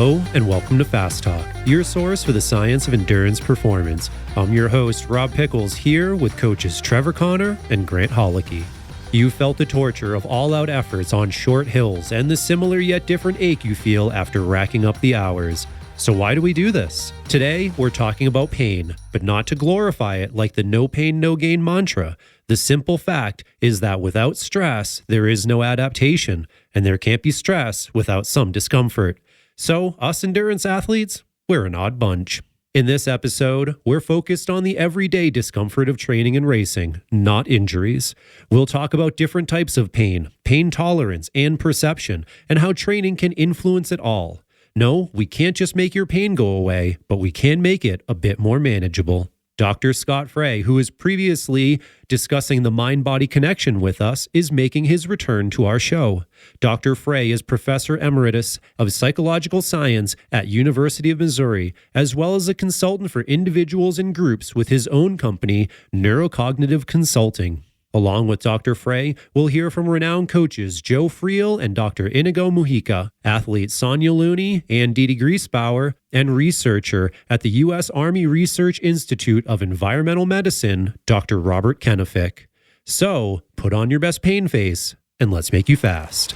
Hello and welcome to Fast Talk, your source for the science of endurance performance. I'm your host, Rob Pickles, here with coaches Trevor Connor and Grant Holicky. You felt the torture of all-out efforts on short hills and the similar yet different ache you feel after racking up the hours. So why do we do this? Today, we're talking about pain, but not to glorify it like the no pain, no gain mantra. The simple fact is that without stress, there is no adaptation, and there can't be stress without some discomfort. So, us endurance athletes, we're an odd bunch. In this episode, we're focused on the everyday discomfort of training and racing, not injuries. We'll talk about different types of pain, pain tolerance, and perception, and how training can influence it all. No, we can't just make your pain go away, but we can make it a bit more manageable. Dr. Scott Frey, who was previously discussing the mind-body connection with us, is making his return to our show. Dr. Frey is Professor Emeritus of Psychological Science at University of Missouri, as well as a consultant for individuals and groups with his own company, Neurocognitive Consulting. Along with Dr. Frey, we'll hear from renowned coaches Joe Friel and Dr. Inigo Mujica, athletes Sonia Looney and Didi Griesbauer, and researcher at the U.S. Army Research Institute of Environmental Medicine, Dr. Robert Kenefick. So, put on your best pain face, and let's make you fast.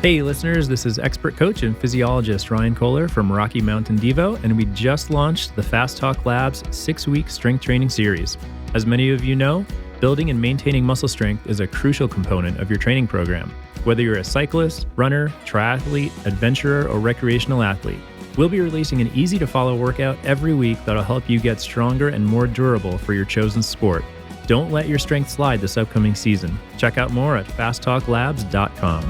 Hey listeners, this is expert coach and physiologist Ryan Kohler from Rocky Mountain Devo, and we just launched the Fast Talk Labs 6-week strength training series. As many of you know, building and maintaining muscle strength is a crucial component of your training program. Whether you're a cyclist, runner, triathlete, adventurer, or recreational athlete, we'll be releasing an easy-to-follow workout every week that'll help you get stronger and more durable for your chosen sport. Don't let your strength slide this upcoming season. Check out more at fasttalklabs.com.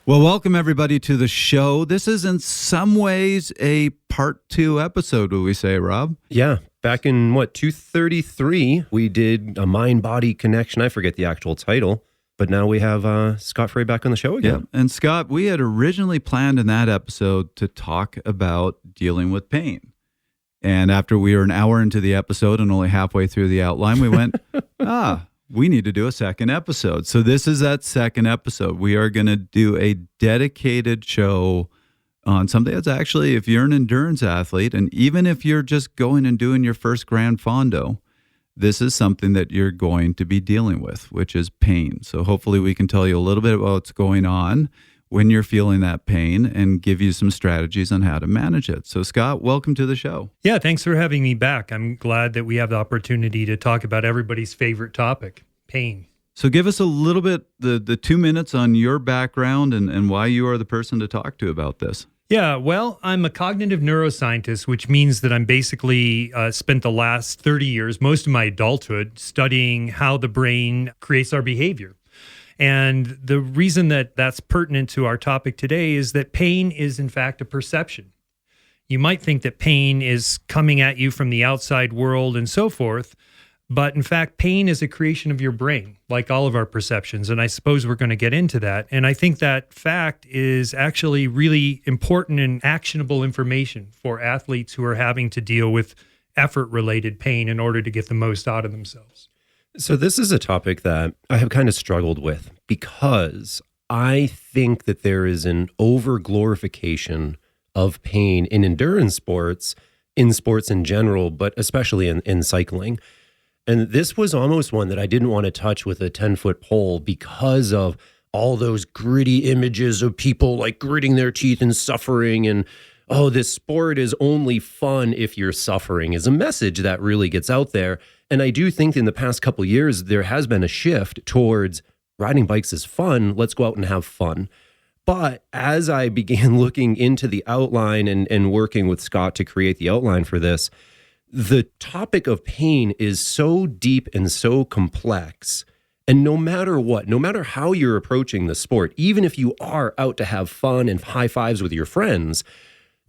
Well, welcome everybody to the show. This is in some ways a part 2 episode, would we say, Rob? Yeah, back in 233, we did a mind-body connection. I forget the actual title, but now we have Scott Frey back on the show again. Yeah, and Scott, we had originally planned in that episode to talk about dealing with pain. And after we were an hour into the episode and only halfway through the outline, we went, we need to do a second episode. So this is that second episode. We are going to do a dedicated show on something that's actually, if you're an endurance athlete, and even if you're just going and doing your first Grand Fondo, this is something that you're going to be dealing with, which is pain. So hopefully we can tell you a little bit about what's going on when you're feeling that pain and give you some strategies on how to manage it. So Scott, welcome to the show. Yeah, thanks for having me back. I'm glad that we have the opportunity to talk about everybody's favorite topic, pain. So give us a little bit, the 2 minutes on your background and why you are the person to talk to about this. Yeah, well, I'm a cognitive neuroscientist, which means that I'm basically spent the last 30 years, most of my adulthood, studying how the brain creates our behavior. And the reason that that's pertinent to our topic today is that pain is, in fact, a perception. You might think that pain is coming at you from the outside world and so forth, but in fact, pain is a creation of your brain, like all of our perceptions. And I suppose we're going to get into that. And I think that fact is actually really important and actionable information for athletes who are having to deal with effort-related pain in order to get the most out of themselves. So this is a topic that I have kind of struggled with because I think that there is an over-glorification of pain in endurance sports, in sports in general, but especially in cycling. And this was almost one that I didn't want to touch with a 10-foot pole because of all those gritty images of people like gritting their teeth and suffering and, oh, this sport is only fun if you're suffering is a message that really gets out there. And I do think in the past couple of years, there has been a shift towards riding bikes is fun. Let's go out and have fun. But as I began looking into the outline and working with Scott to create the outline for this, the topic of pain is so deep and so complex. And no matter what, no matter how you're approaching the sport, even if you are out to have fun and high fives with your friends,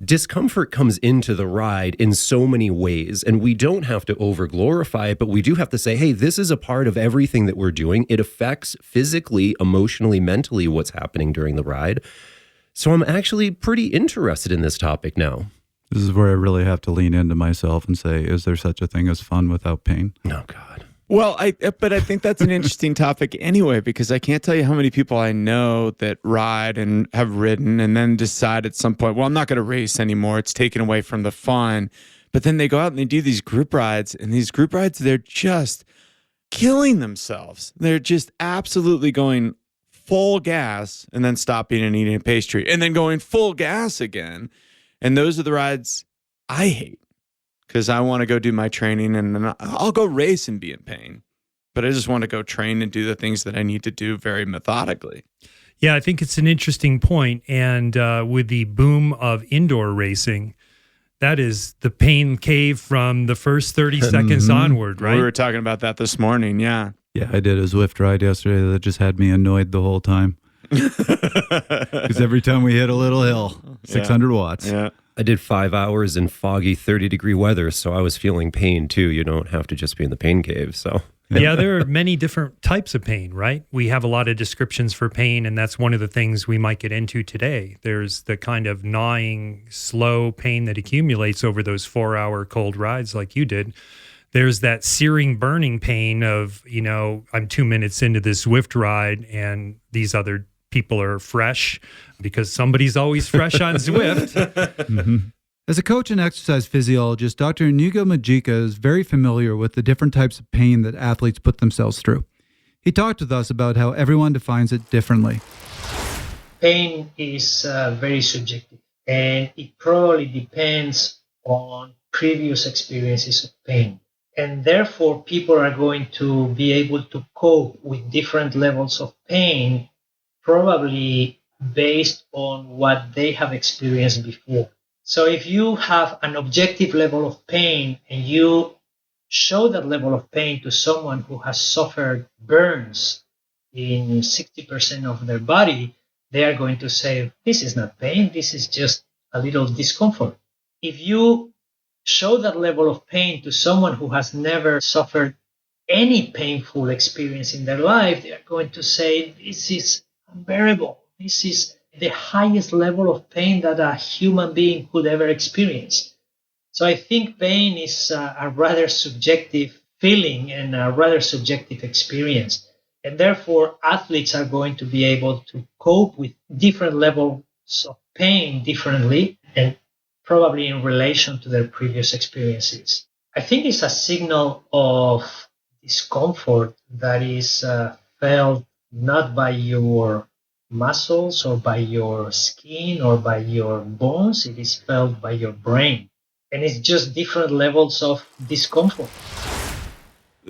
discomfort comes into the ride in so many ways, and we don't have to over-glorify it, but we do have to say, hey, this is a part of everything that we're doing. It affects physically, emotionally, mentally what's happening during the ride. So I'm actually pretty interested in this topic now. This is where I really have to lean into myself and say, is there such a thing as fun without pain? Oh, God. Well, but I think that's an interesting topic anyway, because I can't tell you how many people I know that ride and have ridden and then decide at some point, well, I'm not going to race anymore. It's taken away from the fun. But then they go out and they do these group rides, and these group rides, they're just killing themselves. They're just absolutely going full gas and then stopping and eating a pastry and then going full gas again. And those are the rides I hate. Because I want to go do my training and then I'll go race and be in pain. But I just want to go train and do the things that I need to do very methodically. Yeah, I think it's an interesting point. And with the boom of indoor racing, that is the pain cave from the first 30 seconds onward, right? We were talking about that this morning, yeah. Yeah, I did a Zwift ride yesterday that just had me annoyed the whole time. Because every time we hit a little hill, 600 watts. Yeah. I did 5 hours in foggy 30-degree weather, so I was feeling pain too. You don't have to just be in the pain cave. So yeah, there are many different types of pain, right? We have a lot of descriptions for pain, and that's one of the things we might get into today. There's the kind of gnawing, slow pain that accumulates over those 4-hour cold rides like you did. There's that searing, burning pain of, I'm 2 minutes into this Zwift ride and these other people are fresh because somebody's always fresh on Zwift. Mm-hmm. As a coach and exercise physiologist, Dr. Inigo Majika is very familiar with the different types of pain that athletes put themselves through. He talked with us about how everyone defines it differently. Pain is very subjective, and it probably depends on previous experiences of pain. And therefore, people are going to be able to cope with different levels of pain, probably based on what they have experienced before. So if you have an objective level of pain and you show that level of pain to someone who has suffered burns in 60% of their body, they are going to say, this is not pain, this is just a little discomfort. If you show that level of pain to someone who has never suffered any painful experience in their life, they are going to say, this is unbearable. This is the highest level of pain that a human being could ever experience. So I think pain is a rather subjective feeling and a rather subjective experience. And therefore, athletes are going to be able to cope with different levels of pain differently and probably in relation to their previous experiences. I think it's a signal of discomfort that is felt not by your muscles or by your skin or by your bones. It is felt by your brain. And it's just different levels of discomfort.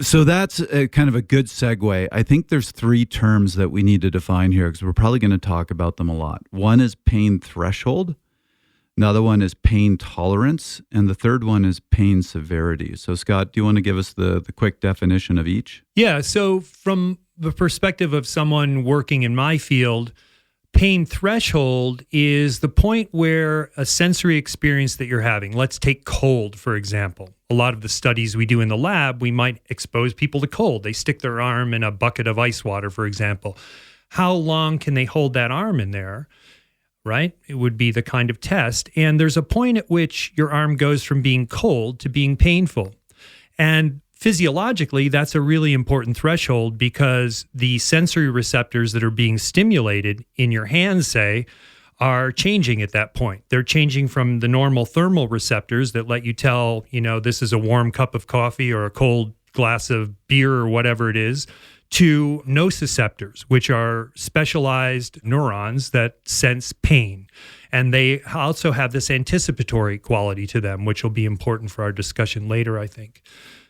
So that's kind of a good segue. I think there's 3 terms that we need to define here because we're probably going to talk about them a lot. One is pain threshold. Another one is pain tolerance. And the third one is pain severity. So Scott, do you want to give us the quick definition of each? Yeah. So from the perspective of someone working in my field, pain threshold is the point where a sensory experience that you're having, let's take cold, for example. A lot of the studies we do in the lab, we might expose people to cold. They stick their arm in a bucket of ice water, for example. How long can they hold that arm in there? Right? It would be the kind of test. And there's a point at which your arm goes from being cold to being painful. And physiologically, that's a really important threshold because the sensory receptors that are being stimulated in your hands, say, are changing at that point. They're changing from the normal thermal receptors that let you tell, this is a warm cup of coffee or a cold glass of beer or whatever it is, to nociceptors, which are specialized neurons that sense pain. And they also have this anticipatory quality to them, which will be important for our discussion later, I think.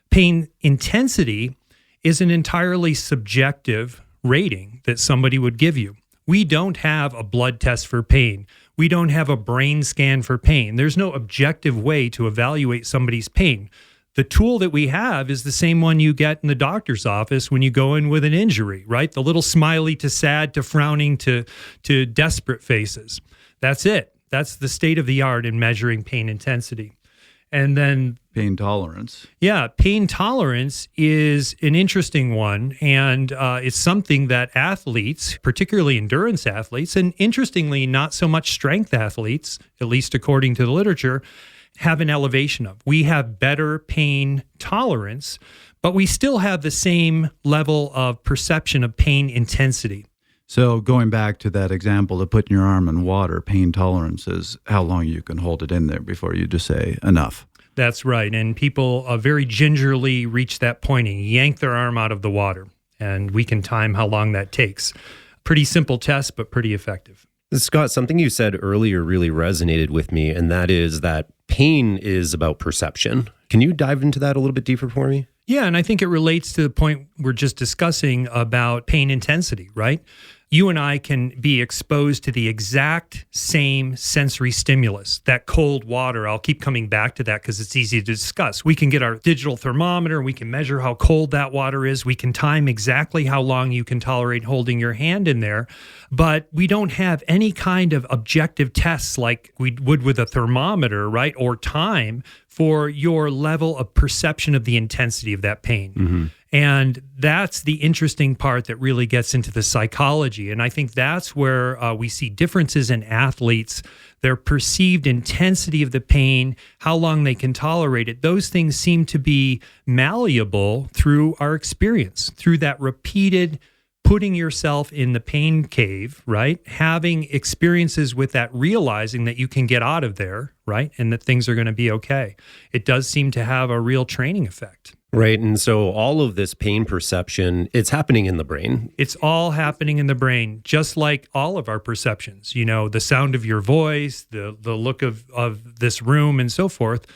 Pain intensity is an entirely subjective rating that somebody would give you. We don't have a blood test for pain. We don't have a brain scan for pain. There's no objective way to evaluate somebody's pain. The tool that we have is the same one you get in the doctor's office when you go in with an injury, right? The little smiley to sad to frowning to desperate faces. That's it. That's the state of the art in measuring pain intensity. And then pain tolerance. Yeah, pain tolerance is an interesting one. And it's something that athletes, particularly endurance athletes, and interestingly, not so much strength athletes, at least according to the literature, have an elevation of. We have better pain tolerance, but we still have the same level of perception of pain intensity. So going back to that example of putting your arm in water, pain tolerance is how long you can hold it in there before you just say enough. That's right. And people very gingerly reach that point and yank their arm out of the water. And we can time how long that takes. Pretty simple test, but pretty effective. Scott, something you said earlier really resonated with me, and that is that pain is about perception. Can you dive into that a little bit deeper for me? Yeah, and I think it relates to the point we're just discussing about pain intensity, right? You and I can be exposed to the exact same sensory stimulus, that cold water. I'll keep coming back to that because it's easy to discuss. We can get our digital thermometer, we can measure how cold that water is. We can time exactly how long you can tolerate holding your hand in there. But we don't have any kind of objective tests like we would with a thermometer, right? Or time for your level of perception of the intensity of that pain. Mm-hmm. And that's the interesting part that really gets into the psychology. And I think that's where we see differences in athletes, their perceived intensity of the pain, how long they can tolerate it. Those things seem to be malleable through our experience, through that repeated putting yourself in the pain cave, right? Having experiences with that, realizing that you can get out of there, right? And that things are going to be okay. It does seem to have a real training effect. Right. And so all of this pain perception, it's happening in the brain. It's all happening in the brain, just like all of our perceptions. You know, the sound of your voice, the look of this room and so forth.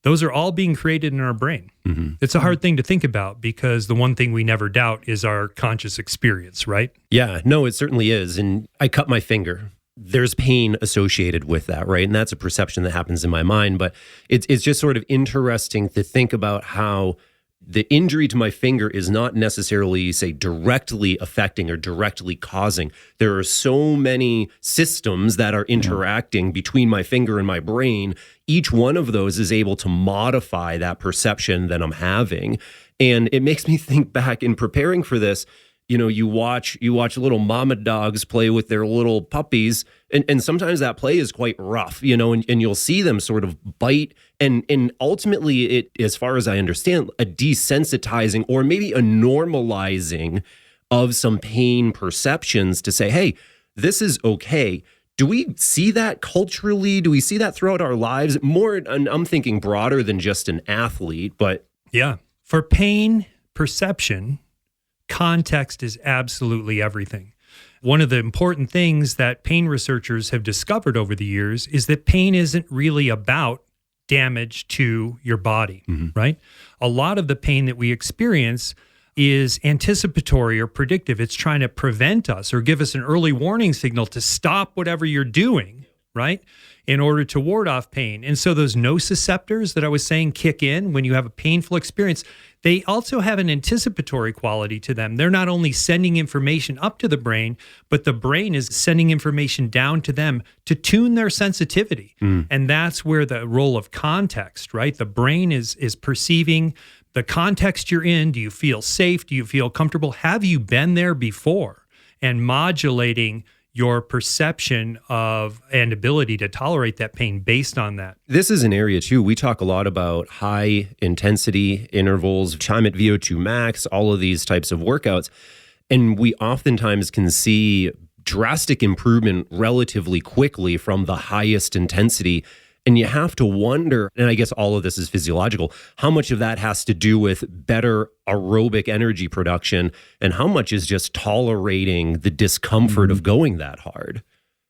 Those are all being created in our brain. Mm-hmm. It's a hard thing to think about because the one thing we never doubt is our conscious experience, right? Yeah, no, it certainly is. And I cut my finger. There's pain associated with that, right? And that's a perception that happens in my mind. But it's just sort of interesting to think about how the injury to my finger is not necessarily, say, directly affecting or directly causing. There are so many systems that are interacting between my finger and my brain. Each one of those is able to modify that perception that I'm having. And it makes me think back in preparing for this. You know, you watch little mama dogs play with their little puppies, and sometimes that play is quite rough, you know, and you'll see them sort of bite, and ultimately it, as far as I understand, a desensitizing or maybe a normalizing of some pain perceptions to say, hey, this is okay. Do we see that culturally? Do we see that throughout our lives? More, and I'm thinking broader than just an athlete, but... Yeah. For pain perception, context is absolutely everything. One of the important things that pain researchers have discovered over the years is that pain isn't really about damage to your body, right? A lot of the pain that we experience is anticipatory or predictive. It's trying to prevent us or give us an early warning signal to stop whatever you're doing, right? In order to ward off pain. And so those nociceptors that I was saying kick in when you have a painful experience, they also have an anticipatory quality to them. They're not only sending information up to the brain, but the brain is sending information down to them to tune their sensitivity. And that's where the role of context, right? The brain is perceiving the context you're in. Do you feel safe? Do you feel comfortable? Have you been there before? And modulating your perception of and ability to tolerate that pain based on that. This is an area too. We talk a lot about high intensity intervals, time at VO2 max, all of these types of workouts. And we oftentimes can see drastic improvement relatively quickly from the highest intensity. And you have to wonder, and I guess all of this is physiological, how much of that has to do with better aerobic energy production and how much is just tolerating the discomfort of going that hard?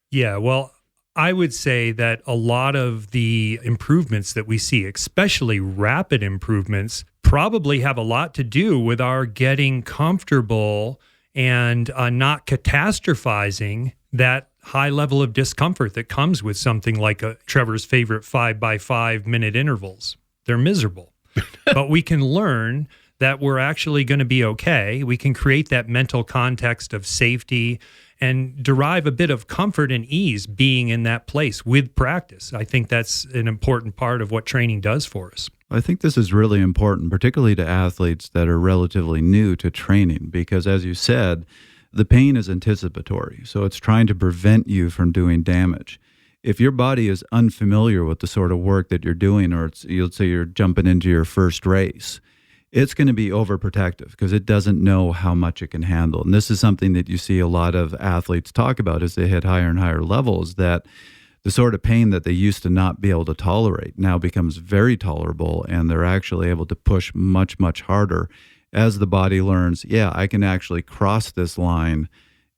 Yeah, well, I would say that a lot of the improvements that we see, especially rapid improvements, probably have a lot to do with our getting comfortable and not catastrophizing that high level of discomfort that comes with something like Trevor's favorite 5x5 minute intervals. They're miserable, but we can learn that we're actually going to be okay. We can create that mental context of safety and derive a bit of comfort and ease being in that place with practice. I think that's an important part of what training does for us. I think this is really important, particularly to athletes that are relatively new to training, because as you said, the pain is anticipatory, so it's trying to prevent you from doing damage. If your body is unfamiliar with the sort of work that you're doing, or you'll say you're jumping into your first race, it's going to be overprotective because it doesn't know how much it can handle. And this is something that you see a lot of athletes talk about as they hit higher and higher levels, that the sort of pain that they used to not be able to tolerate now becomes very tolerable, and they're actually able to push much, much harder as the body learns, yeah, I can actually cross this line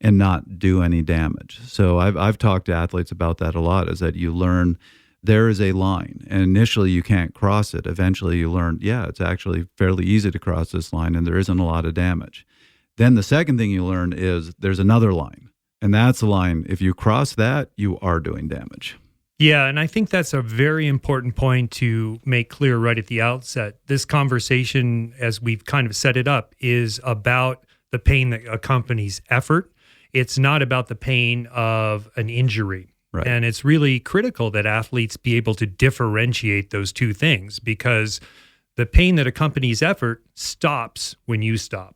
and not do any damage. So I've talked to athletes about that a lot, is that you learn there is a line, and initially you can't cross it. Eventually you learn, yeah, it's actually fairly easy to cross this line and there isn't a lot of damage. Then the second thing you learn is there's another line, and that's the line. If you cross that, you are doing damage. Yeah, and I think that's a very important point to make clear right at the outset. This conversation, as we've kind of set it up, is about the pain that accompanies effort. It's not about the pain of an injury. Right. And it's really critical that athletes be able to differentiate those two things, because the pain that accompanies effort stops when you stop.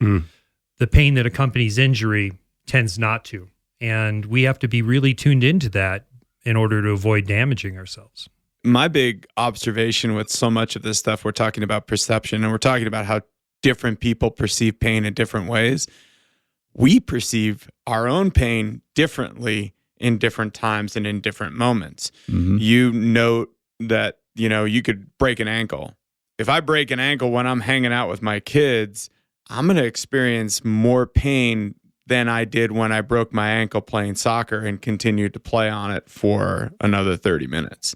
The pain that accompanies injury tends not to. And we have to be really tuned into that in order to avoid damaging ourselves. My big observation with so much of this stuff, we're talking about perception, and we're talking about how different people perceive pain in different ways. We perceive our own pain differently in different times and in different moments. You note that, you could break an ankle. If I break an ankle when I'm hanging out with my kids, I'm going to experience more pain than I did when I broke my ankle playing soccer and continued to play on it for another 30 minutes.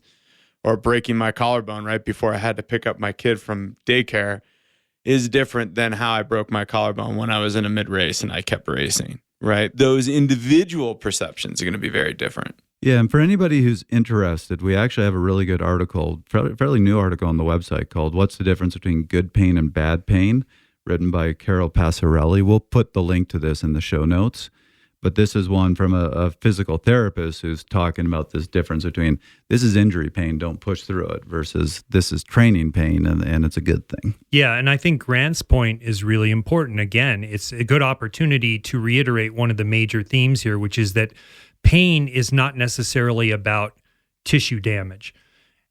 Or breaking my collarbone right before I had to pick up my kid from daycare is different than how I broke my collarbone when I was in a mid-race and I kept racing. Right? Those individual perceptions are going to be very different. Yeah, and for anybody who's interested, we actually have a really good article, fairly new article on the website called "What's the Difference Between Good Pain and Bad Pain?" written by Carol Passarelli. We'll put the link to this in the show notes. But this is one from a physical therapist who's talking about this difference between this is injury pain, don't push through it, versus this is training pain, and it's a good thing. Yeah, and I think Grant's point is really important. Again, it's a good opportunity to reiterate one of the major themes here, which is that pain is not necessarily about tissue damage.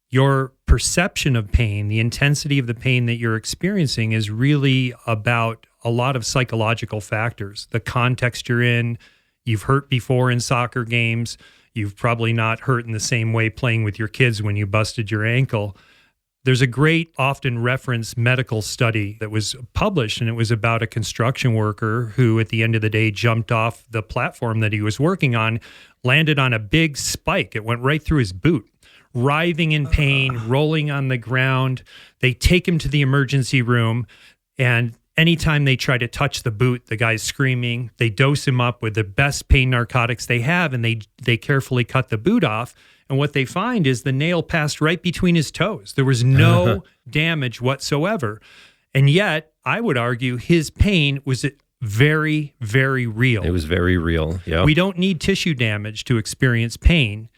Your perception of pain, the intensity of the pain that you're experiencing, is really about a lot of psychological factors. The context you're in. You've hurt before in soccer games. You've probably not hurt in the same way playing with your kids when you busted your ankle. There's a great, often referenced medical study that was published, and it was about a construction worker who, at the end of the day, jumped off the platform that he was working on, landed on a big spike. It went right through his boot, writhing in pain, rolling on the ground. They take him to the emergency room, and anytime they try to touch the boot, the guy's screaming. They dose him up with the best pain narcotics they have, and they carefully cut the boot off. And what they find is the nail passed right between his toes. There was no damage whatsoever. And yet, I would argue his pain was very, very real. It was very real. Yeah. We don't need tissue damage to experience pain.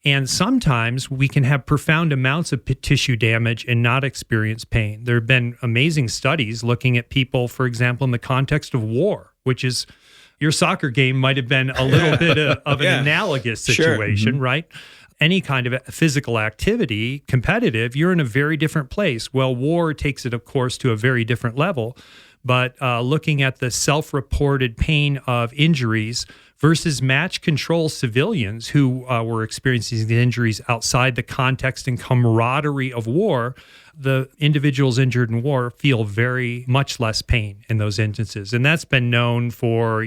And sometimes we can have profound amounts of tissue damage and not experience pain. There have been amazing studies looking at people, for example, in the context of war, which is your soccer game might have been a little bit of an analogous situation, right? Any kind of physical activity, competitive, you're in a very different place. Well, war takes it, of course, to a very different level. But looking at the self-reported pain of injuries versus match control civilians who were experiencing the injuries outside the context and camaraderie of war, the individuals injured in war feel very much less pain in those instances. And that's been known for,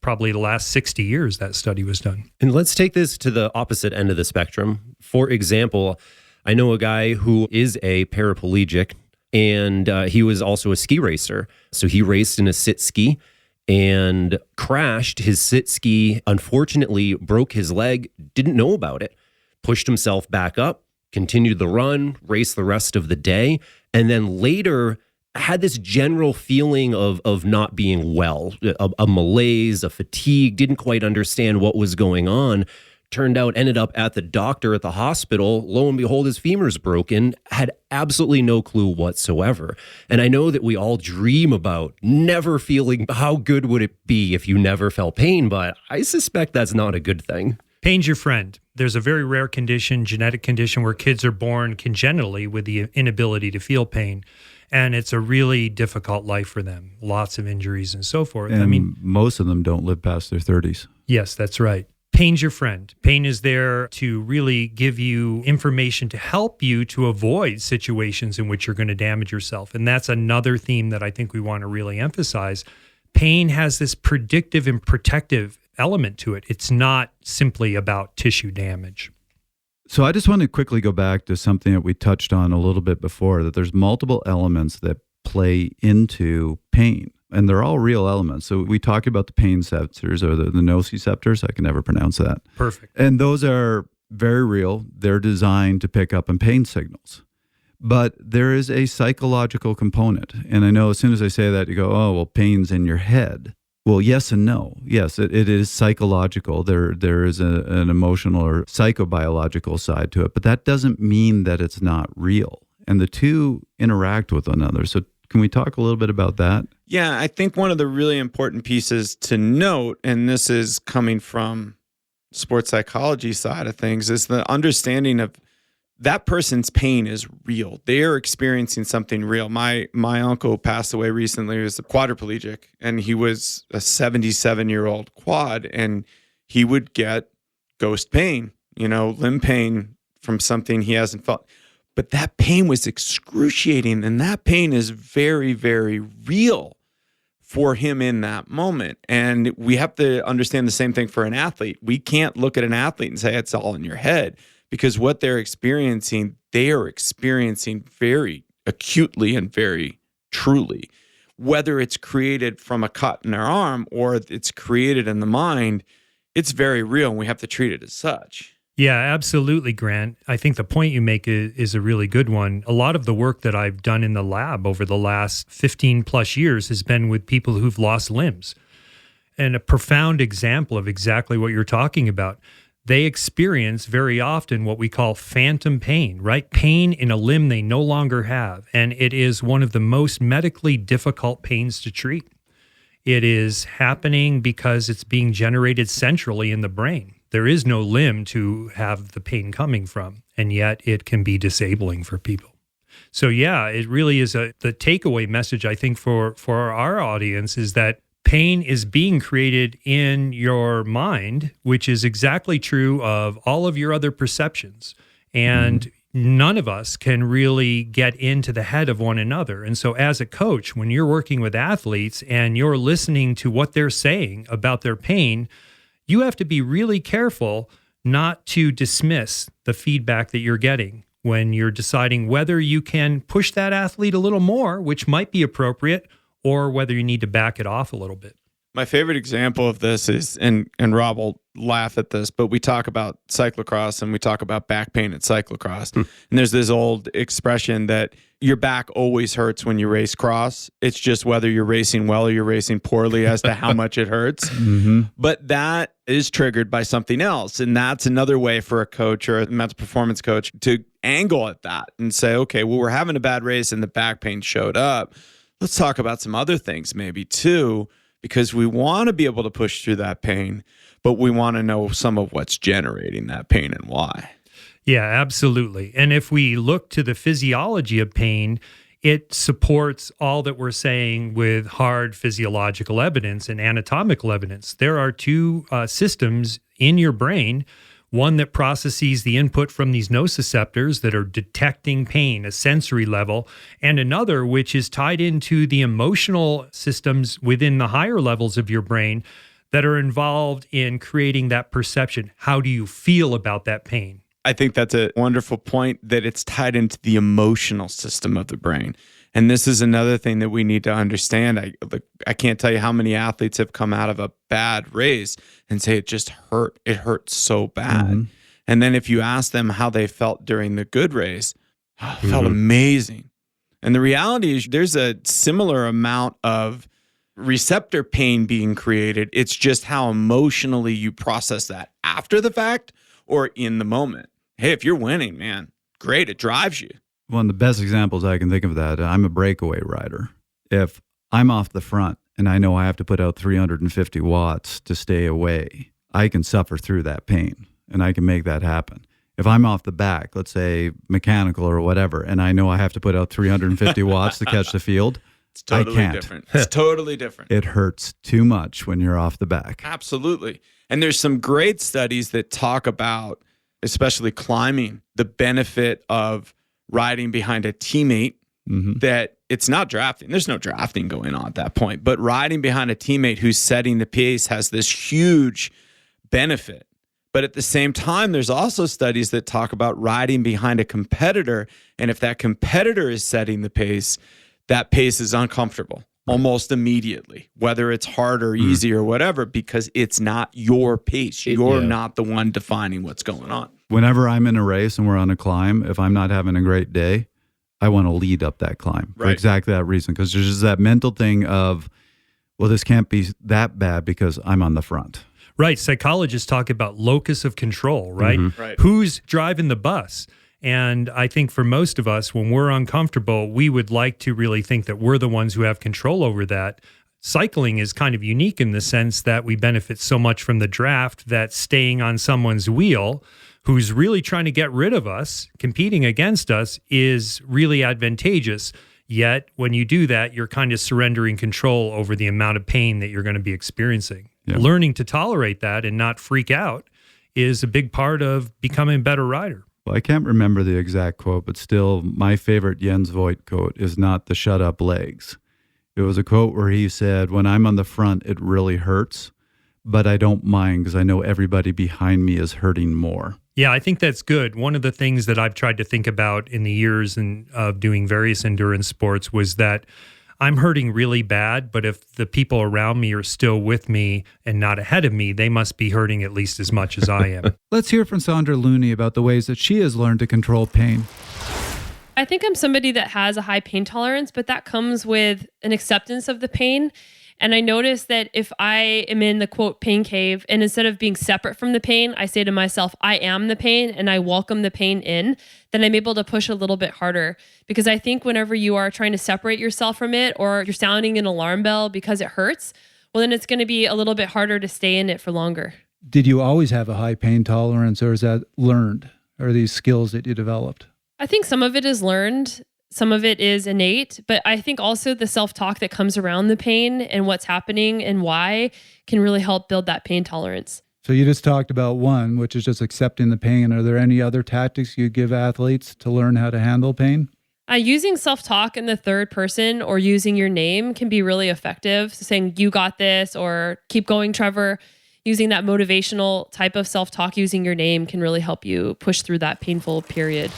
probably the last 60 years that study was done. And let's take this to the opposite end of the spectrum. For example, I know a guy who is a paraplegic, and he was also a ski racer. So he raced in a sit ski and crashed his sit ski, unfortunately broke his leg, didn't know about it, pushed himself back up, continued the run, raced the rest of the day, and then later had this general feeling of not being well, a malaise, a fatigue, didn't quite understand what was going on. Turned out, ended up at the doctor at the hospital. Lo and behold, his femur's broken, had absolutely no clue whatsoever. And I know that we all dream about never feeling how good would it be if you never felt pain, but I suspect that's not a good thing. Pain's your friend. There's a very rare condition, genetic condition, where kids are born congenitally with the inability to feel pain. And it's a really difficult life for them. Lots of injuries and so forth. And most of them don't live past their 30s. Yes, that's right. Pain's your friend. Pain is there to really give you information to help you to avoid situations in which you're going to damage yourself. And that's another theme that I think we want to really emphasize. Pain has this predictive and protective element to it. It's not simply about tissue damage. So I just want to quickly go back to something that we touched on a little bit before, that there's multiple elements that play into pain. And they're all real elements. So we talked about the pain sensors, or the nociceptors. I can never pronounce that. Perfect. And those are very real. They're designed to pick up on pain signals. But there is a psychological component. And I know as soon as I say that, you go, oh, well, pain's in your head. Well, yes and no. Yes, it is psychological. There is an emotional or psychobiological side to it. But that doesn't mean that it's not real. And the two interact with one another. So can we talk a little bit about that? Yeah, I think one of the really important pieces to note, and this is coming from sports psychology side of things, is the understanding of that person's pain is real. They are experiencing something real. My uncle passed away recently. He was a quadriplegic, and he was a 77-year-old quad, and he would get ghost pain, limb pain from something he hasn't felt. But that pain was excruciating, and that pain is very, very real for him in that moment. And we have to understand the same thing for an athlete. We can't look at an athlete and say it's all in your head, because what they're experiencing, they are experiencing very acutely and very truly. Whether it's created from a cut in their arm or it's created in the mind, it's very real, and we have to treat it as such. Yeah, absolutely, Grant. I think the point you make is a really good one. A lot of the work that I've done in the lab over the last 15 plus years has been with people who've lost limbs. And a profound example of exactly what you're talking about. They experience very often what we call phantom pain, right? Pain in a limb they no longer have. And it is one of the most medically difficult pains to treat. It is happening because it's being generated centrally in the brain. There is no limb to have the pain coming from, and yet it can be disabling for people. So yeah, it really is the takeaway message, I think, for our audience is that pain is being created in your mind, which is exactly true of all of your other perceptions. And none of us can really get into the head of one another. And so as a coach, when you're working with athletes and you're listening to what they're saying about their pain, you have to be really careful not to dismiss the feedback that you're getting when you're deciding whether you can push that athlete a little more, which might be appropriate, or whether you need to back it off a little bit. My favorite example of this is, and Rob will laugh at this, but we talk about cyclocross and we talk about back pain at cyclocross. And there's this old expression that your back always hurts when you race cross. It's just whether you're racing well or you're racing poorly as to how much it hurts. But that is triggered by something else. And that's another way for a coach or a mental performance coach to angle at that and say, okay, well, we're having a bad race and the back pain showed up. Let's talk about some other things maybe too, because we want to be able to push through that pain, but we want to know some of what's generating that pain and why. Yeah, absolutely. And if we look to the physiology of pain, it supports all that we're saying with hard physiological evidence and anatomical evidence. There are two systems in your brain, one that processes the input from these nociceptors that are detecting pain, a sensory level, and another which is tied into the emotional systems within the higher levels of your brain that are involved in creating that perception. How do you feel about that pain? I think that's a wonderful point, that it's tied into the emotional system of the brain. And this is another thing that we need to understand. I can't tell you how many athletes have come out of a bad race and say it just hurt. It hurt so bad. And then if you ask them how they felt during the good race, it felt amazing. And the reality is there's a similar amount of receptor pain being created. It's just how emotionally you process that after the fact or in the moment. Hey, if you're winning, man, great. It drives you. One of the best examples I can think of that, I'm a breakaway rider. If I'm off the front and I know I have to put out 350 watts to stay away, I can suffer through that pain and I can make that happen. If I'm off the back, let's say mechanical or whatever, and I know I have to put out 350 watts to catch the field, It's totally I can't. different. It's totally different. It hurts too much when you're off the back. Absolutely. And there's some great studies that talk about, especially climbing, the benefit of riding behind a teammate, that it's not drafting. There's no drafting going on at that point, but riding behind a teammate who's setting the pace has this huge benefit. But at the same time, there's also studies that talk about riding behind a competitor. And if that competitor is setting the pace, that pace is uncomfortable almost immediately, whether it's hard or easy or whatever, because it's not your pace. You're not the one defining what's going on. Whenever I'm in a race and we're on a climb, if I'm not having a great day, I want to lead up that climb for exactly that reason. Because there's just that mental thing of, well, this can't be that bad because I'm on the front. Right. Psychologists talk about locus of control, right? Right. Who's driving the bus? And I think for most of us, when we're uncomfortable, we would like to really think that we're the ones who have control over that. Cycling is kind of unique in the sense that we benefit so much from the draft that staying on someone's wheel who's really trying to get rid of us, competing against us, is really advantageous. Yet when you do that, you're kind of surrendering control over the amount of pain that you're going to be experiencing. Yeah. Learning to tolerate that and not freak out is a big part of becoming a better rider. Well, I can't remember the exact quote, but still my favorite Jens Voigt quote is not the shut up legs. It was a quote where he said, when I'm on the front, it really hurts, but I don't mind because I know everybody behind me is hurting more. Yeah, I think that's good. One of the things that I've tried to think about in the years of doing various endurance sports was that I'm hurting really bad, but if the people around me are still with me and not ahead of me, they must be hurting at least as much as I am. Let's hear from Sandra Looney about the ways that she has learned to control pain. I think I'm somebody that has a high pain tolerance, but that comes with an acceptance of the pain. And I notice that if I am in the quote pain cave, and instead of being separate from the pain, I say to myself, I am the pain, and I welcome the pain in, then I'm able to push a little bit harder. Because I think whenever you are trying to separate yourself from it, or you're sounding an alarm bell because it hurts, well, then it's going to be a little bit harder to stay in it for longer. Did you always have a high pain tolerance, or is that learned? Or are these skills that you developed? I think some of it is learned. Some of it is innate, but I think also the self-talk that comes around the pain and what's happening and why can really help build that pain tolerance. So you just talked about one, which is just accepting the pain. Are there any other tactics you give athletes to learn how to handle pain? Using self-talk in the third person or using your name can be really effective. So saying, you got this, or keep going, Trevor. Using that motivational type of self-talk using your name can really help you push through that painful period.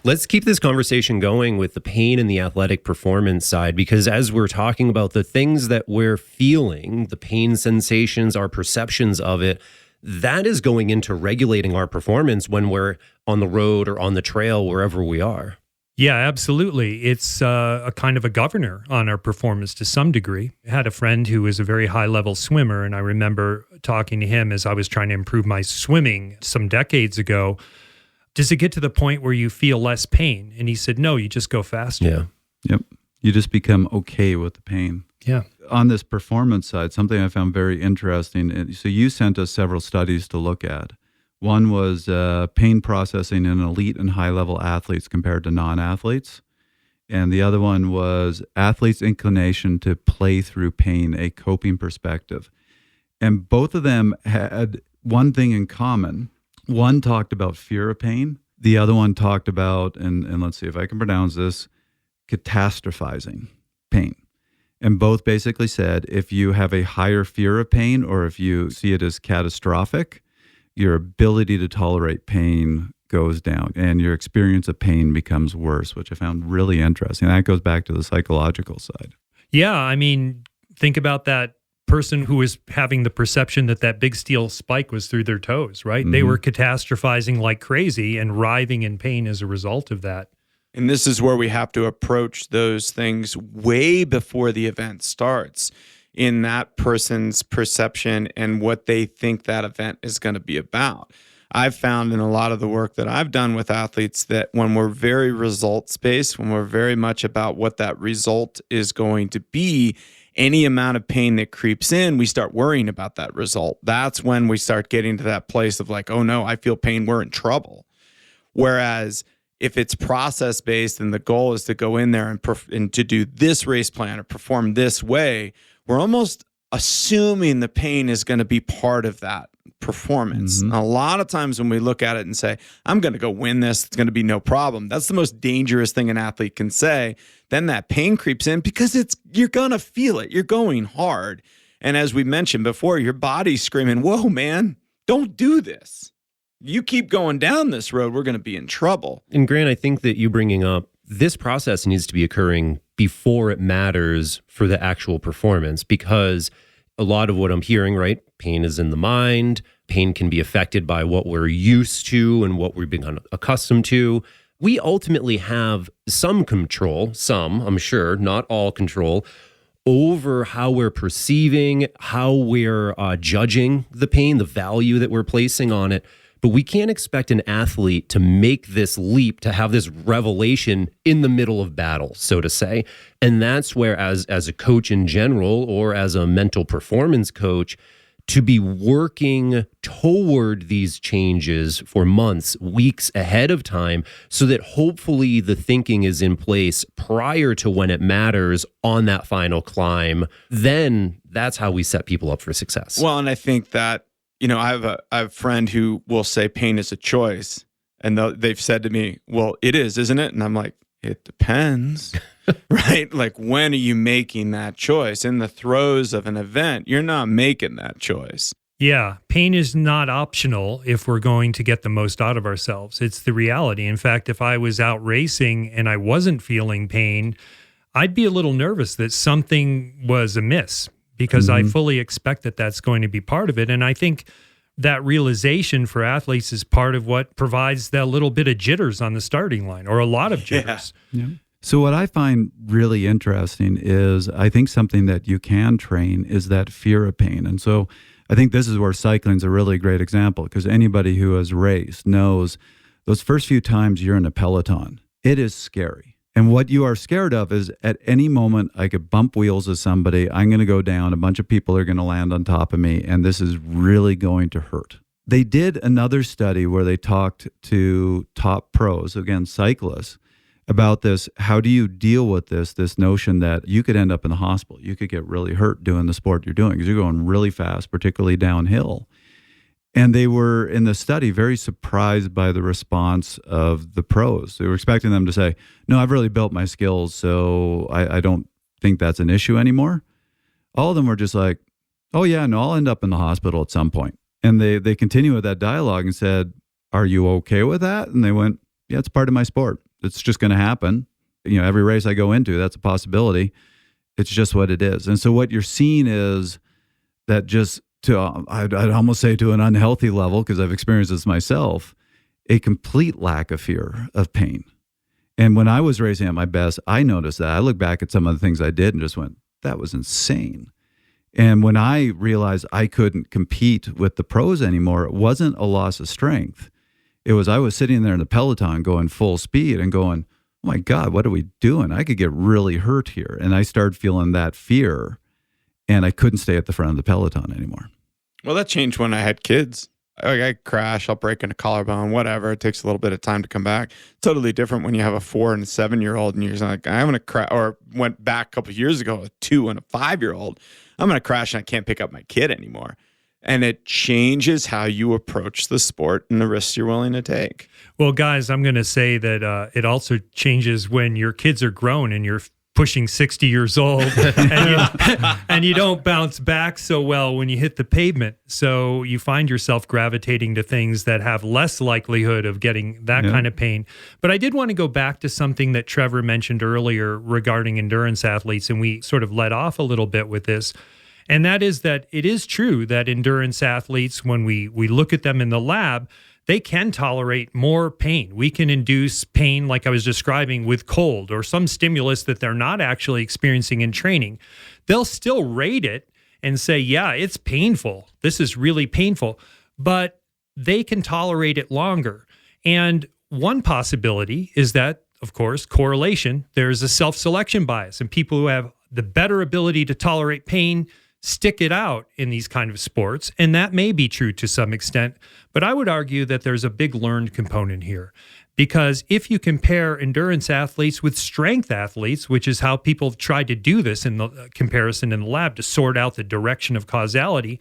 Let's keep this conversation going with the pain and the athletic performance side, because as we're talking about the things that we're feeling, the pain sensations, our perceptions of it, that is going into regulating our performance when we're on the road or on the trail, wherever we are. Yeah, absolutely. It's a kind of a governor on our performance to some degree. I had a friend who was a very high-level swimmer, and I remember talking to him as I was trying to improve my swimming some decades ago. Does it get to the point where you feel less pain? And he said, no, you just go faster. Yeah. Yep. You just become okay with the pain. Yeah. On this performance side, something I found very interesting. So you sent us several studies to look at. One was pain processing in elite and high-level athletes compared to non-athletes. And the other one was athletes' inclination to play through pain, a coping perspective. And both of them had one thing in common. One talked about fear of pain. The other one talked about, and let's see if I can pronounce this, catastrophizing pain. And both basically said if you have a higher fear of pain or if you see it as catastrophic, your ability to tolerate pain goes down and your experience of pain becomes worse, which I found really interesting. That goes back to the psychological side. Yeah, I mean, think about that person who was having the perception that that big steel spike was through their toes, right? Mm-hmm. They were catastrophizing like crazy and writhing in pain as a result of that. And this is where we have to approach those things way before the event starts in that person's perception and what they think that event is going to be about. I've found in a lot of the work that I've done with athletes that when we're very results-based, when we're very much about what that result is going to be, any amount of pain that creeps in, we start worrying about that result. That's when we start getting to that place of like, oh no, I feel pain, we're in trouble. Whereas if it's process-based and the goal is to go in there and to do this race plan or perform this way, we're almost assuming the pain is going to be part of that performance. Mm-hmm. A lot of times when we look at it and say, I'm going to go win this, it's going to be no problem. That's the most dangerous thing an athlete can say. Then that pain creeps in because you're going to feel it. You're going hard. And as we mentioned before, your body's screaming, whoa, man, don't do this. You keep going down this road, we're going to be in trouble. And Grant, I think that you bringing up this process needs to be occurring before it matters for the actual performance, because a lot of what I'm hearing, right? Pain is in the mind. Pain can be affected by what we're used to and what we've become accustomed to. We ultimately have some control, I'm sure, not all control, over how we're perceiving, how we're judging the pain, the value that we're placing on it. But we can't expect an athlete to make this leap, to have this revelation in the middle of battle, so to say. And that's where, as a coach in general, or as a mental performance coach, to be working toward these changes for months, weeks ahead of time, so that hopefully the thinking is in place prior to when it matters on that final climb, then that's how we set people up for success. Well, and I think that, I have a friend who will say pain is a choice. And they've said to me, well, it is, isn't it? And I'm like, it depends, right? Like, when are you making that choice? In the throes of an event, you're not making that choice. Yeah, pain is not optional if we're going to get the most out of ourselves. It's the reality. In fact, if I was out racing and I wasn't feeling pain, I'd be a little nervous that something was amiss, because I fully expect that that's going to be part of it. And I think that realization for athletes is part of what provides that little bit of jitters on the starting line, or a lot of jitters. Yeah. So what I find really interesting is, I think something that you can train is that fear of pain. And so I think this is where cycling's a really great example, because anybody who has raced knows those first few times you're in a peloton, it is scary. And what you are scared of is, at any moment I could bump wheels with somebody, I'm going to go down, a bunch of people are going to land on top of me, and this is really going to hurt. They did another study where they talked to top pros, again, cyclists, about this. How do you deal with this notion that you could end up in the hospital? You could get really hurt doing the sport you're doing because you're going really fast, particularly downhill. And they were, in the study, very surprised by the response of the pros. They were expecting them to say, no, I've really built my skills, so I don't think that's an issue anymore. All of them were just like, oh yeah, no, I'll end up in the hospital at some point. And they continue with that dialogue and said, are you okay with that? And they went, yeah, it's part of my sport. It's just going to happen. Every race I go into, that's a possibility. It's just what it is. And so what you're seeing is that, just I'd almost say to an unhealthy level, because I've experienced this myself, a complete lack of fear of pain. And when I was racing at my best, I noticed that. I look back at some of the things I did and just went, that was insane. And when I realized I couldn't compete with the pros anymore, it wasn't a loss of strength. It was, I was sitting there in the peloton going full speed and going, oh my God, what are we doing? I could get really hurt here. And I started feeling that fear, and I couldn't stay at the front of the peloton anymore. Well, that changed when I had kids. I crash, I'll break a collarbone, whatever. It takes a little bit of time to come back. Totally different when you have a 4 and a 7-year-old and you're like, I'm going to crash, or went back a couple of years ago, a 2 and a 5-year-old. I'm going to crash and I can't pick up my kid anymore. And it changes how you approach the sport and the risks you're willing to take. Well, guys, I'm going to say that it also changes when your kids are grown and you're pushing 60 years old and you don't bounce back so well when you hit the pavement. So you find yourself gravitating to things that have less likelihood of getting that kind of pain. But I did want to go back to something that Trevor mentioned earlier regarding endurance athletes, and we sort of let off a little bit with this. And that is that it is true that endurance athletes, when we look at them in the lab, they can tolerate more pain. We can induce pain, like I was describing, with cold or some stimulus that they're not actually experiencing in training. They'll still rate it and say, yeah, it's painful. This is really painful. But they can tolerate it longer. And one possibility is that, of course, correlation, there's a self-selection bias. And people who have the better ability to tolerate pain stick it out in these kind of sports. And that may be true to some extent, but I would argue that there's a big learned component here. Because if you compare endurance athletes with strength athletes, which is how people have tried to do this in the comparison in the lab to sort out the direction of causality,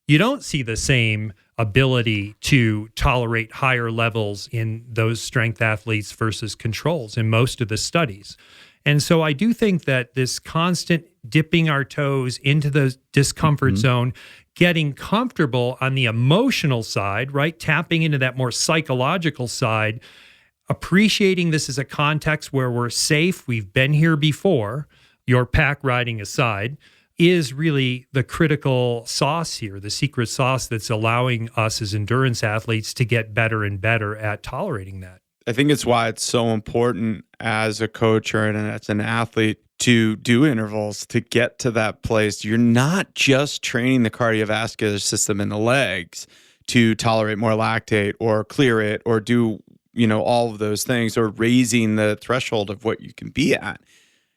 you don't see the same ability to tolerate higher levels in those strength athletes versus controls in most of the studies. And so I do think that this constant dipping our toes into the discomfort zone, getting comfortable on the emotional side, right? Tapping into that more psychological side, appreciating this as a context where we're safe, we've been here before, your pack riding aside, is really the critical sauce here, the secret sauce that's allowing us as endurance athletes to get better and better at tolerating that. I think it's why it's so important as a coach or as an athlete to do intervals to get to that place. You're not just training the cardiovascular system in the legs to tolerate more lactate or clear it or do, all of those things or raising the threshold of what you can be at.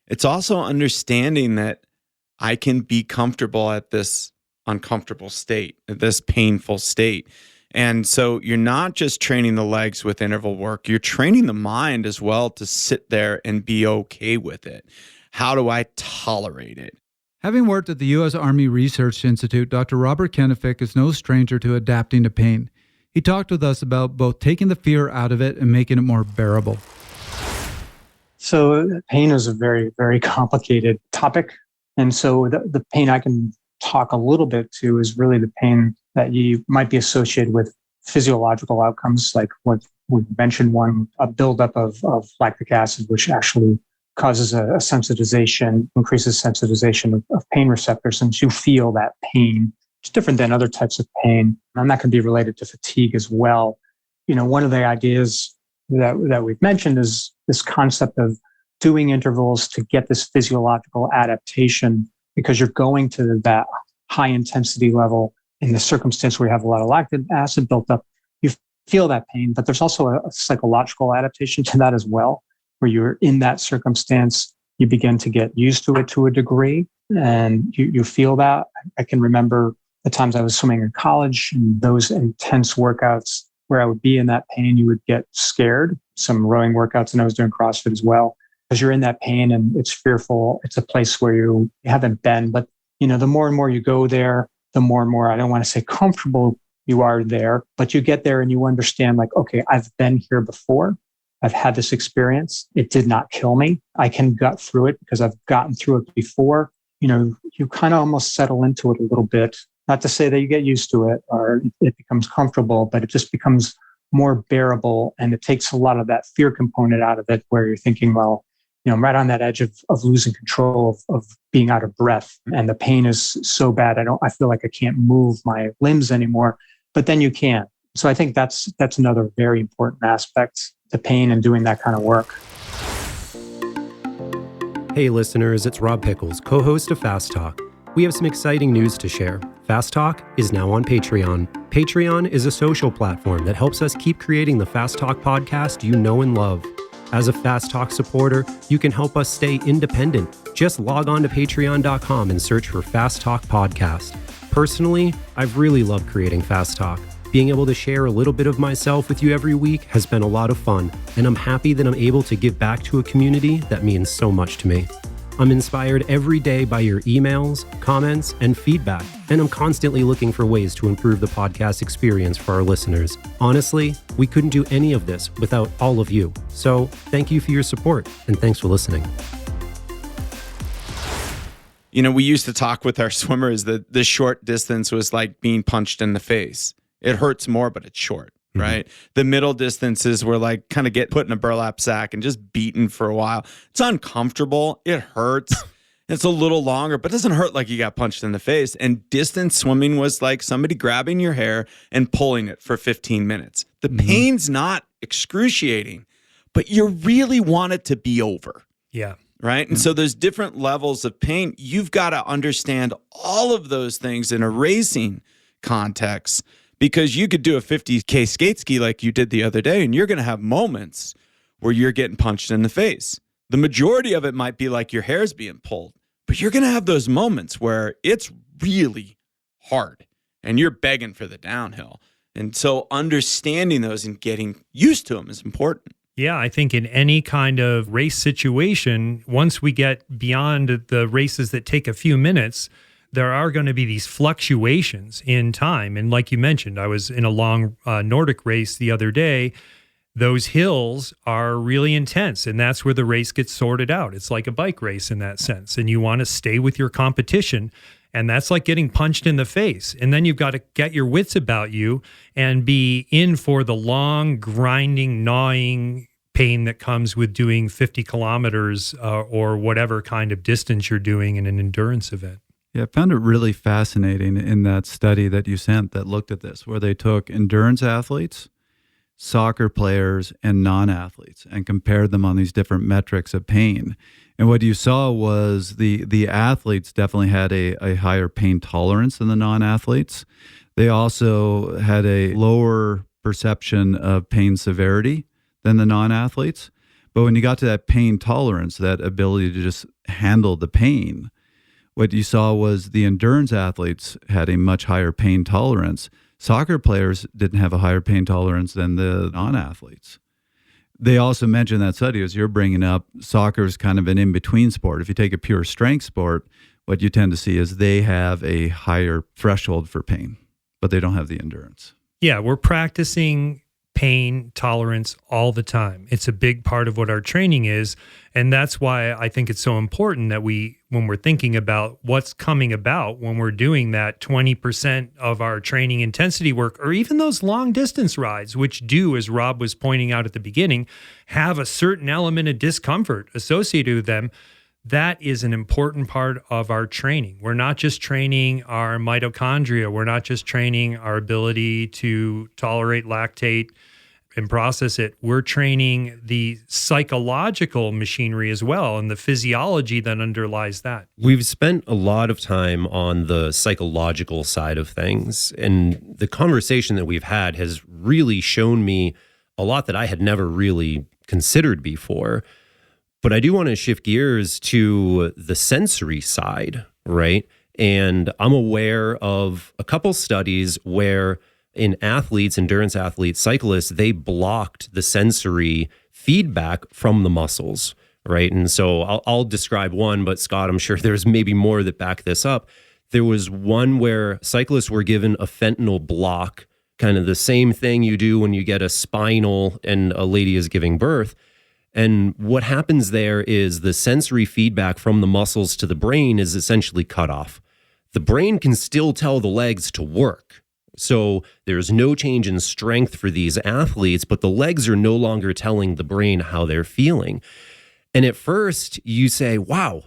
It's also understanding that I can be comfortable at this uncomfortable state, at this painful state. And so you're not just training the legs with interval work, you're training the mind as well to sit there and be okay with it. How do I tolerate it? Having worked at the U.S. Army Research Institute, Dr. Robert Kenefick is no stranger to adapting to pain. He talked with us about both taking the fear out of it and making it more bearable. So pain is a very, very complicated topic. And so the pain I can talk a little bit to is really the pain that you might be associated with physiological outcomes, like what we mentioned, a buildup of lactic acid, which actually causes a sensitization, increases sensitization of pain receptors, and you feel that pain. It's different than other types of pain, and that can be related to fatigue as well. One of the ideas that we've mentioned is this concept of doing intervals to get this physiological adaptation, because you're going to that high intensity level in the circumstance where you have a lot of lactic acid built up. You feel that pain, but there's also a psychological adaptation to that as well, where you're in that circumstance, you begin to get used to it to a degree, and you feel that. I can remember the times I was swimming in college and those intense workouts where I would be in that pain, you would get scared. Some rowing workouts, and I was doing CrossFit as well, because you're in that pain and it's fearful. It's a place where you haven't been, but the more and more you go there, the more and more, I don't want to say comfortable you are there, but you get there and you understand, like, okay, I've been here before. I've had this experience. It did not kill me. I can gut through it because I've gotten through it before. You kind of almost settle into it a little bit. Not to say that you get used to it or it becomes comfortable, but it just becomes more bearable, and it takes a lot of that fear component out of it, where you're thinking, well, I'm right on that edge of losing control, of being out of breath, and the pain is so bad. I feel like I can't move my limbs anymore, but then you can. So I think that's another very important aspect to pain and doing that kind of work. Hey listeners, it's Rob Pickles, co-host of Fast Talk. We have some exciting news to share. Fast Talk is now on Patreon. Patreon is a social platform that helps us keep creating the Fast Talk podcast you know and love. As a Fast Talk supporter, you can help us stay independent. Just log on to patreon.com and search for Fast Talk Podcast. Personally, I've really loved creating Fast Talk. Being able to share a little bit of myself with you every week has been a lot of fun, and I'm happy that I'm able to give back to a community that means so much to me. I'm inspired every day by your emails, comments, and feedback, and I'm constantly looking for ways to improve the podcast experience for our listeners. Honestly, we couldn't do any of this without all of you. So thank you for your support, and thanks for listening. We used to talk with our swimmers that the short distance was like being punched in the face. It hurts more, but it's short. Right? The middle distances were like kind of get put in a burlap sack and just beaten for a while. It's uncomfortable. It hurts. It's a little longer, but it doesn't hurt like you got punched in the face. And distance swimming was like somebody grabbing your hair and pulling it for 15 minutes. The pain's not excruciating, but you really want it to be over. Yeah. Right? And so there's different levels of pain. You've got to understand all of those things in a racing context, because you could do a 50K skate ski like you did the other day, and you're going to have moments where you're getting punched in the face. The majority of it might be like your hair's being pulled, But you're going to have those moments where it's really hard and you're begging for the downhill. And so understanding those and getting used to them is important. Yeah, I think in any kind of race situation, once we get beyond the races that take a few minutes, there are going to be these fluctuations in time. And like you mentioned, I was in a long Nordic race the other day. Those hills are really intense, and that's where the race gets sorted out. It's like a bike race in that sense, and you want to stay with your competition, and that's like getting punched in the face. And then you've got to get your wits about you and be in for the long, grinding, gnawing pain that comes with doing 50 kilometers or whatever kind of distance you're doing in an endurance event. Yeah, I found it really fascinating in that study that you sent that looked at this, where they took endurance athletes, soccer players, and non-athletes and compared them on these different metrics of pain. And what you saw was the athletes definitely had a higher pain tolerance than the non-athletes. They also had a lower perception of pain severity than the non-athletes. But when you got to that pain tolerance, that ability to just handle the pain, what you saw was the endurance athletes had a much higher pain tolerance. Soccer players didn't have a higher pain tolerance than the non-athletes. They also mentioned that study, as you're bringing up, soccer is kind of an in-between sport. If you take a pure strength sport, what you tend to see is they have a higher threshold for pain, but they don't have the endurance. Yeah, we're practicing pain tolerance all the time. It's a big part of what our training is. And that's why I think it's so important that when we're thinking about what's coming about when we're doing that 20% of our training intensity work, or even those long distance rides, which do, as Rob was pointing out at the beginning, have a certain element of discomfort associated with them. That is an important part of our training. We're not just training our mitochondria. We're not just training our ability to tolerate lactate and process it. We're training the psychological machinery as well and the physiology that underlies that. We've spent a lot of time on the psychological side of things, and the conversation that we've had has really shown me a lot that I had never really considered before. But I do want to shift gears to the sensory side, right? And I'm aware of a couple studies where in athletes, endurance athletes, cyclists, they blocked the sensory feedback from the muscles, right? And so I'll describe one, but Scott, I'm sure there's maybe more that back this up. There was one where cyclists were given a fentanyl block, kind of the same thing you do when you get a spinal and a lady is giving birth. And what happens there is the sensory feedback from the muscles to the brain is essentially cut off. The brain can still tell the legs to work. So there's no change in strength for these athletes, but the legs are no longer telling the brain how they're feeling. And at first you say, wow,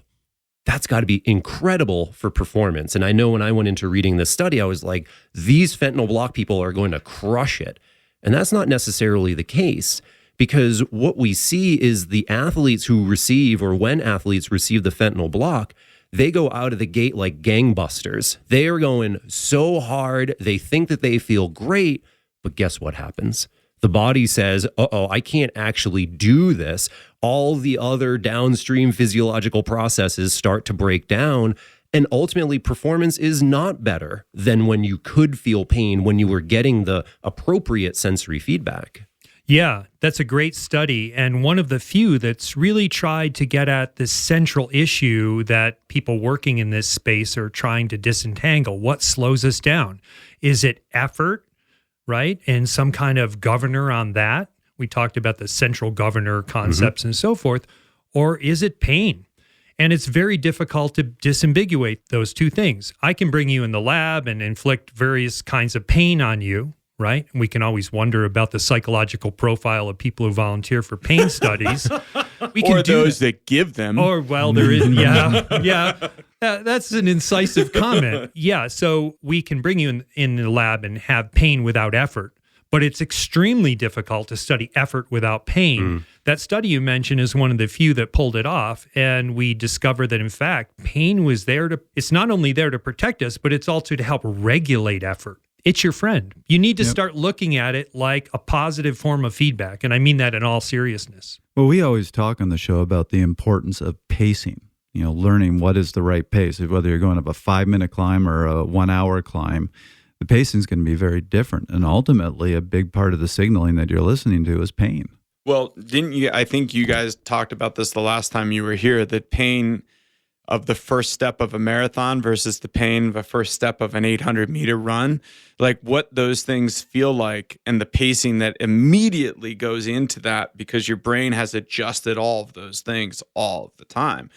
that's got to be incredible for performance. And I know when I went into reading this study, I was like, these fentanyl block people are going to crush it. And that's not necessarily the case. Because what we see is the athletes who receive, or when athletes receive the fentanyl block, they go out of the gate like gangbusters. They are going so hard. They think that they feel great, but guess what happens? The body says, uh-oh, I can't actually do this. All the other downstream physiological processes start to break down, and ultimately performance is not better than when you could feel pain, when you were getting the appropriate sensory feedback. Yeah, that's a great study, and one of the few that's really tried to get at this central issue that people working in this space are trying to disentangle. What slows us down? Is it effort, right? And some kind of governor on that? We talked about the central governor concepts and so forth. Or is it pain? And it's very difficult to disambiguate those two things. I can bring you in the lab and inflict various kinds of pain on you, right? And we can always wonder about the psychological profile of people who volunteer for pain studies. We can or those that give them. Or, well, there is, yeah. That's an incisive comment. Yeah, so we can bring you in the lab and have pain without effort, but it's extremely difficult to study effort without pain. That study you mentioned is one of the few that pulled it off, and we discovered that, in fact, pain was it's not only there to protect us, but it's also to help regulate effort. It's your friend. You need to start looking at it like a positive form of feedback. And I mean that in all seriousness. Well, we always talk on the show about the importance of pacing. learning what is the right pace, whether you're going up a 5-minute climb or a 1-hour climb. The pacing is going to be very different. And ultimately, a big part of the signaling that you're listening to is pain. Well, I think you guys talked about this the last time you were here, that pain of the first step of a marathon versus the pain of a first step of an 800-meter run, like what those things feel like and the pacing that immediately goes into that, because your brain has adjusted all of those things all of the time.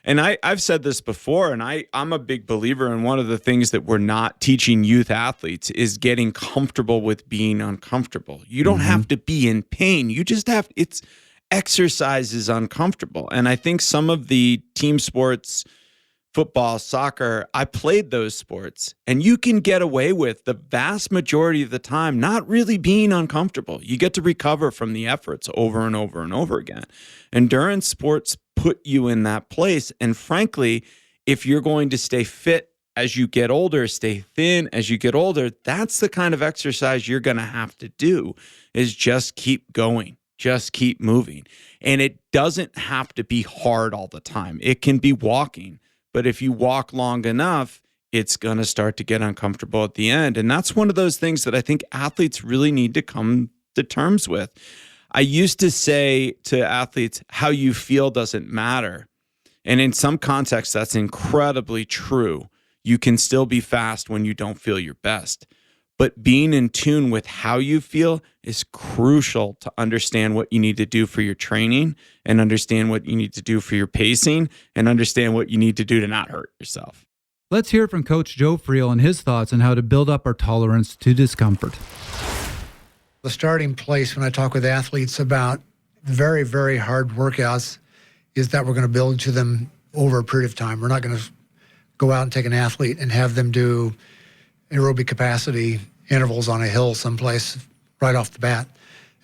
And I've said this before, and I'm a big believer in one of the things that we're not teaching youth athletes is getting comfortable with being uncomfortable. You don't have to be in pain. You just have, exercise is uncomfortable. And I think some of the team sports, football, soccer, I played those sports, and you can get away with the vast majority of the time not really being uncomfortable. You get to recover from the efforts over and over and over again. Endurance sports put you in that place. And frankly, if you're going to stay fit as you get older, stay thin as you get older, that's the kind of exercise you're going to have to do, is just keep going. Just keep moving. And it doesn't have to be hard all the time. It can be walking. But if you walk long enough, it's going to start to get uncomfortable at the end. And that's one of those things that I think athletes really need to come to terms with. I used to say to athletes, how you feel doesn't matter. And in some contexts, that's incredibly true. You can still be fast when you don't feel your best. But being in tune with how you feel is crucial to understand what you need to do for your training, and understand what you need to do for your pacing, and understand what you need to do to not hurt yourself. Let's hear from Coach Joe Frey and his thoughts on how to build up our tolerance to discomfort. The starting place when I talk with athletes about very, very hard workouts is that we're going to build to them over a period of time. We're not going to go out and take an athlete and have them do aerobic capacity intervals on a hill someplace right off the bat,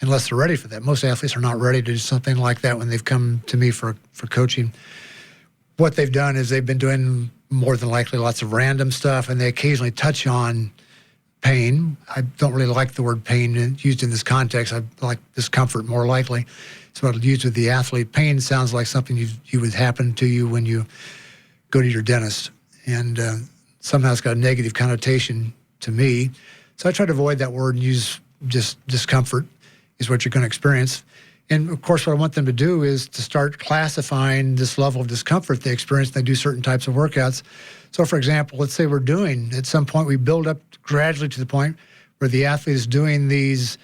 unless they're ready for that. Most athletes are not ready to do something like that when they've come to me for coaching. What they've done is they've been doing more than likely lots of random stuff, and they occasionally touch on pain. I don't really like the word pain used in this context. I like discomfort more likely. It's what I'll use with the athlete. Pain sounds like something you would happen to you when you go to your dentist, and somehow it's got a negative connotation to me. So I try to avoid that word and use just discomfort is what you're going to experience. And of course, what I want them to do is to start classifying this level of discomfort they experience when they do certain types of workouts. So for example, let's say at some point we build up gradually to the point where the athlete is doing these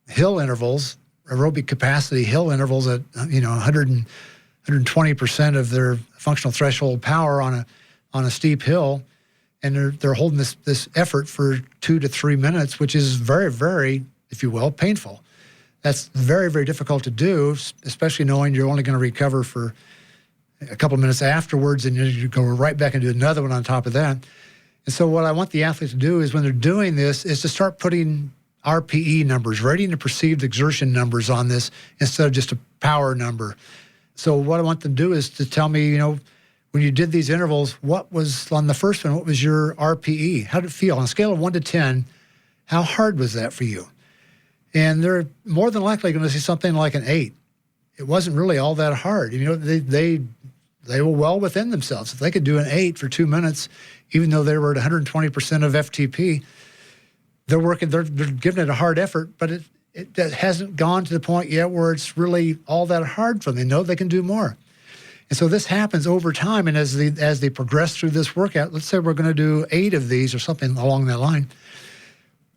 hill intervals, aerobic capacity hill intervals at 120% of their functional threshold power on a steep hill. And they're holding this effort for 2 to 3 minutes, which is very, very, if you will, painful. That's very, very difficult to do, especially knowing you're only going to recover for a couple of minutes afterwards, and you go right back and do another one on top of that. And so what I want the athlete to do is when they're doing this is to start putting RPE numbers, rating and perceived exertion numbers on this instead of just a power number. So what I want them to do is to tell me, when you did these intervals, what was on the first one, what was your RPE? How did it feel? On a scale of 1 to 10, how hard was that for you? And they're more than likely going to see something like an 8. It wasn't really all that hard. They were well within themselves. If they could do an 8 for 2 minutes, even though they were at 120% of FTP, they're giving it a hard effort, but it hasn't gone to the point yet where it's really all that hard for them. They know they can do more. And so this happens over time, and as they progress through this workout, let's say we're going to do 8 of these or something along that line.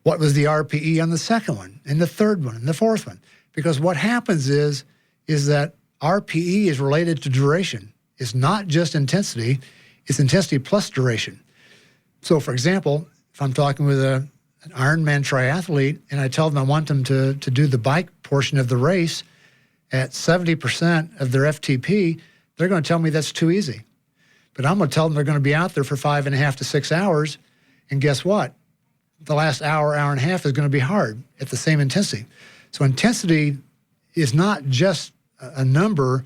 What was the RPE on the second one, and the third one, and the fourth one? Because what happens is that RPE is related to duration. It's not just intensity, it's intensity plus duration. So for example, if I'm talking with an Ironman triathlete and I tell them I want them to do the bike portion of the race at 70% of their FTP, they're going to tell me that's too easy. But I'm going to tell them they're going to be out there for 5.5 to 6 hours, and guess what? The last hour and a half is going to be hard at the same intensity. So intensity is not just a number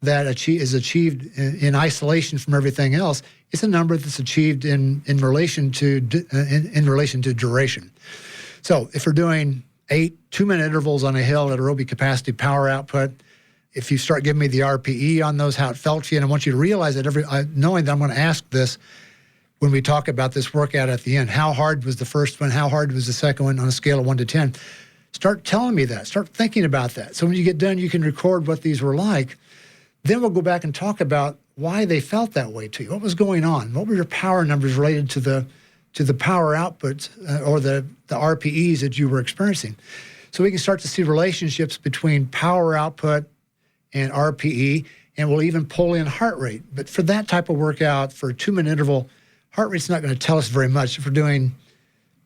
that is achieved in isolation from everything else. It's a number that's achieved in relation to duration. So if we're doing 8 2-minute intervals on a hill at aerobic capacity power output, if you start giving me the RPE on those, how it felt to you. And I want you to realize that knowing that I'm going to ask this when we talk about this workout at the end. How hard was the first one? How hard was the second one on a scale of 1 to 10? Start telling me that. Start thinking about that. So when you get done, you can record what these were like. Then we'll go back and talk about why they felt that way to you. What was going on? What were your power numbers related to the power outputs or the RPEs that you were experiencing? So we can start to see relationships between power output and RPE, and we'll even pull in heart rate. But for that type of workout, for a 2-minute interval, heart rate's not going to tell us very much. If we're doing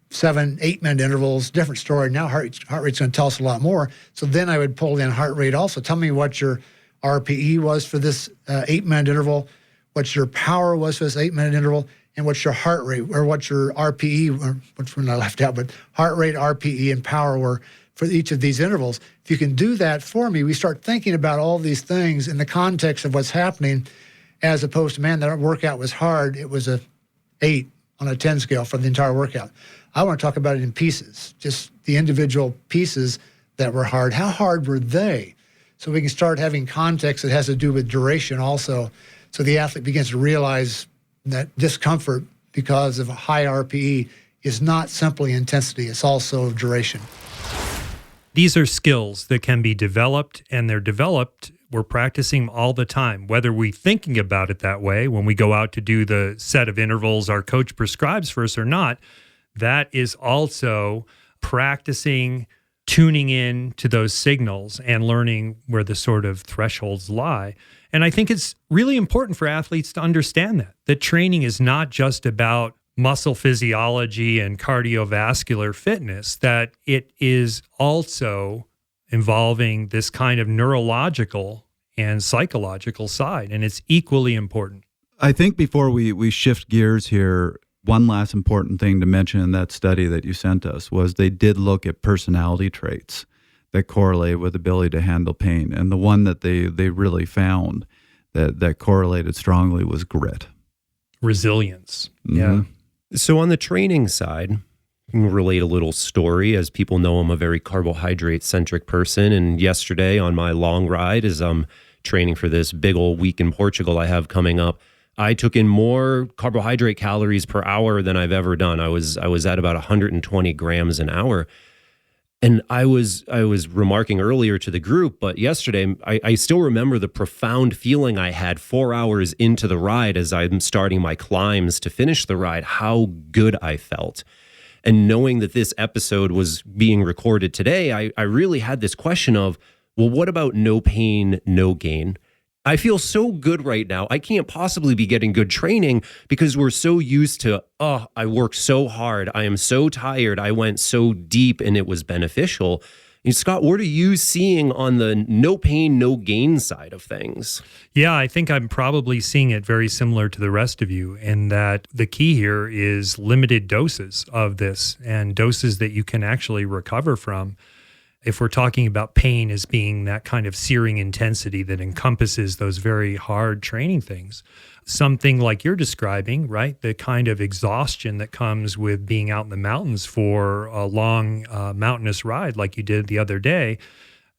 7, 8-minute intervals, different story. Now heart rate's going to tell us a lot more. So then I would pull in heart rate also. Tell me what your RPE was for this 8-minute interval, what your power was for this 8-minute interval, and what's your heart rate, or what your RPE, or which one I left out, but heart rate, RPE, and power were for each of these intervals. If you can do that for me, we start thinking about all these things in the context of what's happening, as opposed to, man, that workout was hard. It was a 8 on a 10 scale for the entire workout. I want to talk about it in pieces, just the individual pieces that were hard. How hard were they? So we can start having context that has to do with duration also. So the athlete begins to realize that discomfort because of a high RPE is not simply intensity, it's also duration. These are skills that can be developed, and they're developed. We're practicing all the time, whether we're thinking about it that way when we go out to do the set of intervals our coach prescribes for us or not. That is also practicing tuning in to those signals and learning where the sort of thresholds lie. And I think it's really important for athletes to understand that training is not just about muscle physiology and cardiovascular fitness, that it is also involving this kind of neurological and psychological side, and it's equally important. I think before we shift gears here, one last important thing to mention in that study that you sent us was they did look at personality traits that correlate with ability to handle pain. And the one that they really found that correlated strongly was grit. Resilience. Mm-hmm. Yeah. So on the training side, I can relate a little story. As people know, I'm a very carbohydrate-centric person. And yesterday on my long ride, as I'm training for this big old week in Portugal I have coming up, I took in more carbohydrate calories per hour than I've ever done. I was at about 120 grams an hour. And I was remarking earlier to the group, but yesterday, I still remember the profound feeling I had 4 hours into the ride as I'm starting my climbs to finish the ride, how good I felt. And knowing that this episode was being recorded today, I really had this question of, well, what about no pain, no gain? I feel so good right now. I can't possibly be getting good training because we're so used to, I worked so hard. I am so tired. I went so deep and it was beneficial. And Scott, what are you seeing on the no pain, no gain side of things? Yeah, I think I'm probably seeing it very similar to the rest of you, in that the key here is limited doses of this and doses that you can actually recover from. If we're talking about pain as being that kind of searing intensity that encompasses those very hard training things, something like you're describing, right? The kind of exhaustion that comes with being out in the mountains for a long mountainous ride like you did the other day,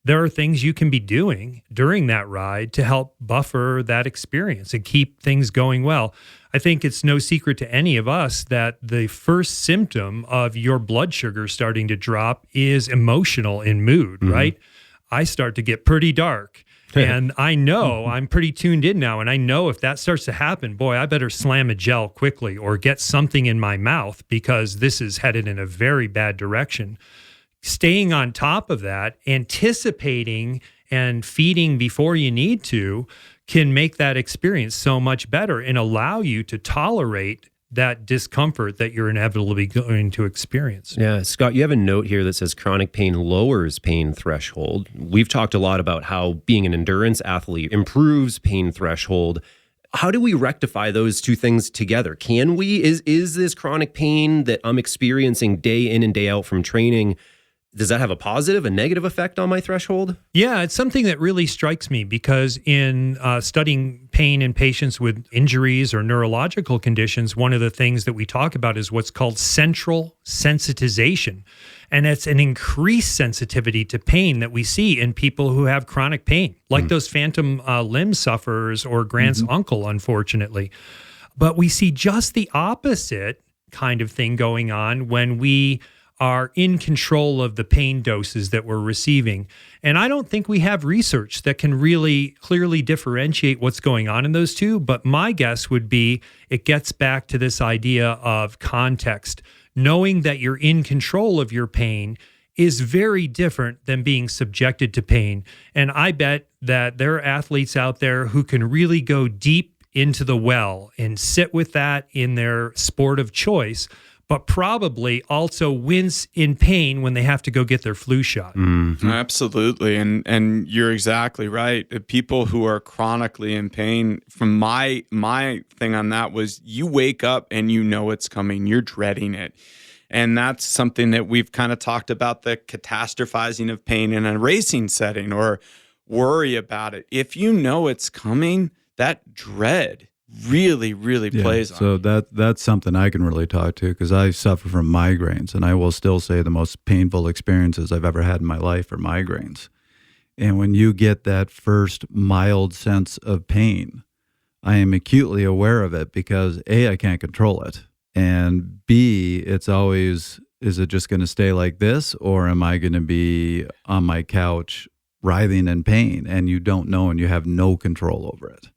there are things you can be doing during that ride to help buffer that experience and keep things going well. I think it's no secret to any of us that the first symptom of your blood sugar starting to drop is emotional in mood, right? I start to get pretty dark. And I know I'm pretty tuned in now. And I know if that starts to happen, boy, I better slam a gel quickly or get something in my mouth because this is headed in a very bad direction. Staying on top of that, anticipating and feeding before you need to can make that experience so much better and allow you to tolerate that discomfort that you're inevitably going to experience. Yeah, Scott, you have a note here that says chronic pain lowers pain threshold. We've talked a lot about how being an endurance athlete improves pain threshold. How do we rectify those two things together? Can we? Is this chronic pain that I'm experiencing day in and day out from training, does that have a positive, a negative effect on my threshold? Yeah, it's something that really strikes me because in studying pain in patients with injuries or neurological conditions, one of the things that we talk about is what's called central sensitization. And it's an increased sensitivity to pain that we see in people who have chronic pain, like those phantom limb sufferers or Grant's uncle, unfortunately. But we see just the opposite kind of thing going on when we are in control of the pain doses that we're receiving. And I don't think we have research that can really clearly differentiate what's going on in those two. But my guess would be it gets back to this idea of context. Knowing that you're in control of your pain is very different than being subjected to pain. And I bet that there are athletes out there who can really go deep into the well and sit with that in their sport of choice, but probably also wince in pain when they have to go get their flu shot. Absolutely. And you're exactly right. The people who are chronically in pain, from my thing on that was you wake up and you know it's coming. You're dreading it. And that's something that we've kind of talked about, the catastrophizing of pain in a racing setting or worry about it. If you know it's coming, that dread really plays on. So that's something I can really talk to, because I suffer from migraines, and I will still say the most painful experiences I've ever had in my life are migraines. And when you get that first mild sense of pain, I am acutely aware of it because A, I can't control it, and B, it's always, is it just going to stay like this, or am I going to be on my couch writhing in pain? And you don't know, and you have no control over it.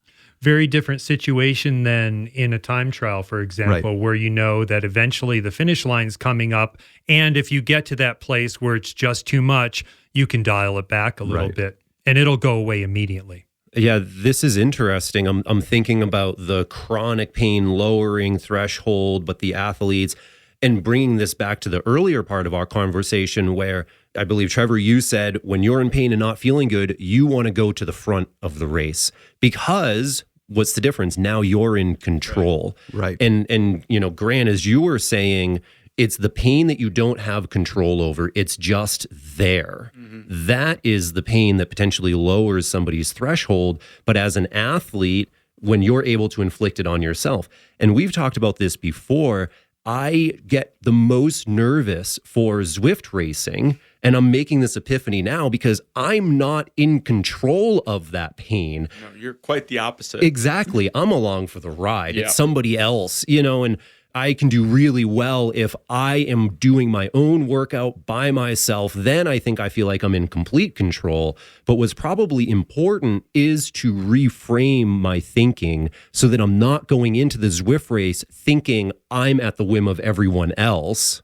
Very different situation than in a time trial, for example, where you know that eventually the finish line's coming up. And if you get to that place where it's just too much, you can dial it back a little bit and it'll go away immediately. Yeah, this is interesting. I'm thinking about the chronic pain lowering threshold, but the athletes, and bringing this back to the earlier part of our conversation where I believe, Trevor, you said when you're in pain and not feeling good, you want to go to the front of the race because what's the difference? Now you're in control. Right. And you know, Grant, as you were saying, it's the pain that you don't have control over. It's just there. That is the pain that potentially lowers somebody's threshold. But as an athlete, when you're able to inflict it on yourself, and we've talked about this before, I get the most nervous for Zwift racing, and I'm making this epiphany now because I'm not in control of that pain. No, you're quite the opposite. Exactly. I'm along for the ride. Yeah. It's somebody else, you know, and I can do really well if I am doing my own workout by myself. Then I think I feel like I'm in complete control. But what's probably important is to reframe my thinking so that I'm not going into the Zwift race thinking I'm at the whim of everyone else.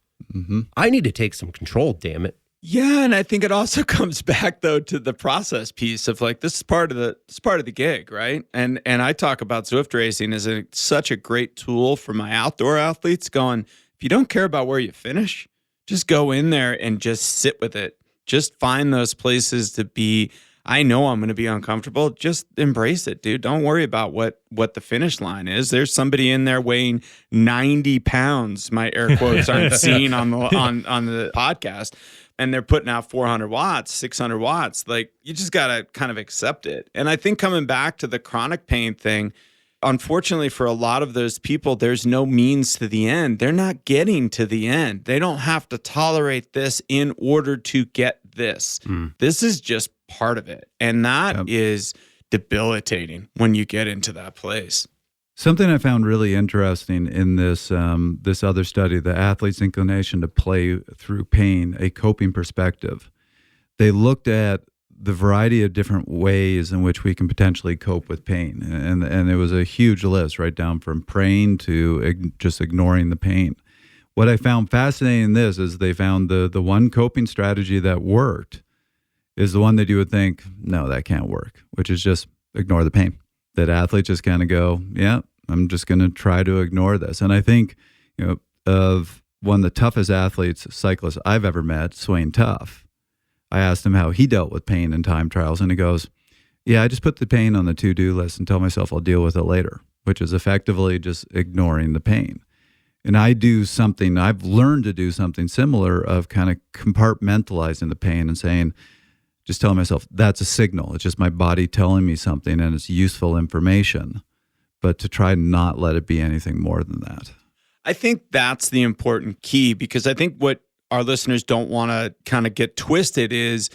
I need to take some control, damn it. Yeah, and I think it also comes back though to the process piece of like this is part of the gig, right? And I talk about Zwift racing as such a great tool for my outdoor athletes. Going, if you don't care about where you finish, just go in there and just sit with it. Just find those places to be. I know I'm going to be uncomfortable. Just embrace it, dude. Don't worry about what the finish line is. There's somebody in there weighing 90 pounds. My air quotes aren't seen on the podcast. And they're putting out 400 watts, 600 watts. Like, you just got to kind of accept it. And I think coming back to the chronic pain thing, unfortunately for a lot of those people, there's no means to the end. They're not getting to the end. They don't have to tolerate this in order to get this. This is just part of it. And that is debilitating when you get into that place. Something I found really interesting in this other study, the athlete's inclination to play through pain, a coping perspective. They looked at the variety of different ways in which we can potentially cope with pain. And it was a huge list, right down from praying to just ignoring the pain. What I found fascinating in this is they found the one coping strategy that worked is the one that you would think, no, that can't work, which is just ignore the pain. That athletes just kind of go, yeah, I'm just going to try to ignore this. And I think, you know, of one of the toughest athletes, cyclists I've ever met, Swain Tough, I asked him how he dealt with pain in time trials, and he goes, yeah, I just put the pain on the to-do list and tell myself I'll deal with it later, which is effectively just ignoring the pain. And I've learned to do something similar of kind of compartmentalizing the pain and saying, just telling myself that's a signal. It's just my body telling me something and it's useful information, but to try not let it be anything more than that. I think that's the important key, because I think what our listeners don't want to kind of get twisted is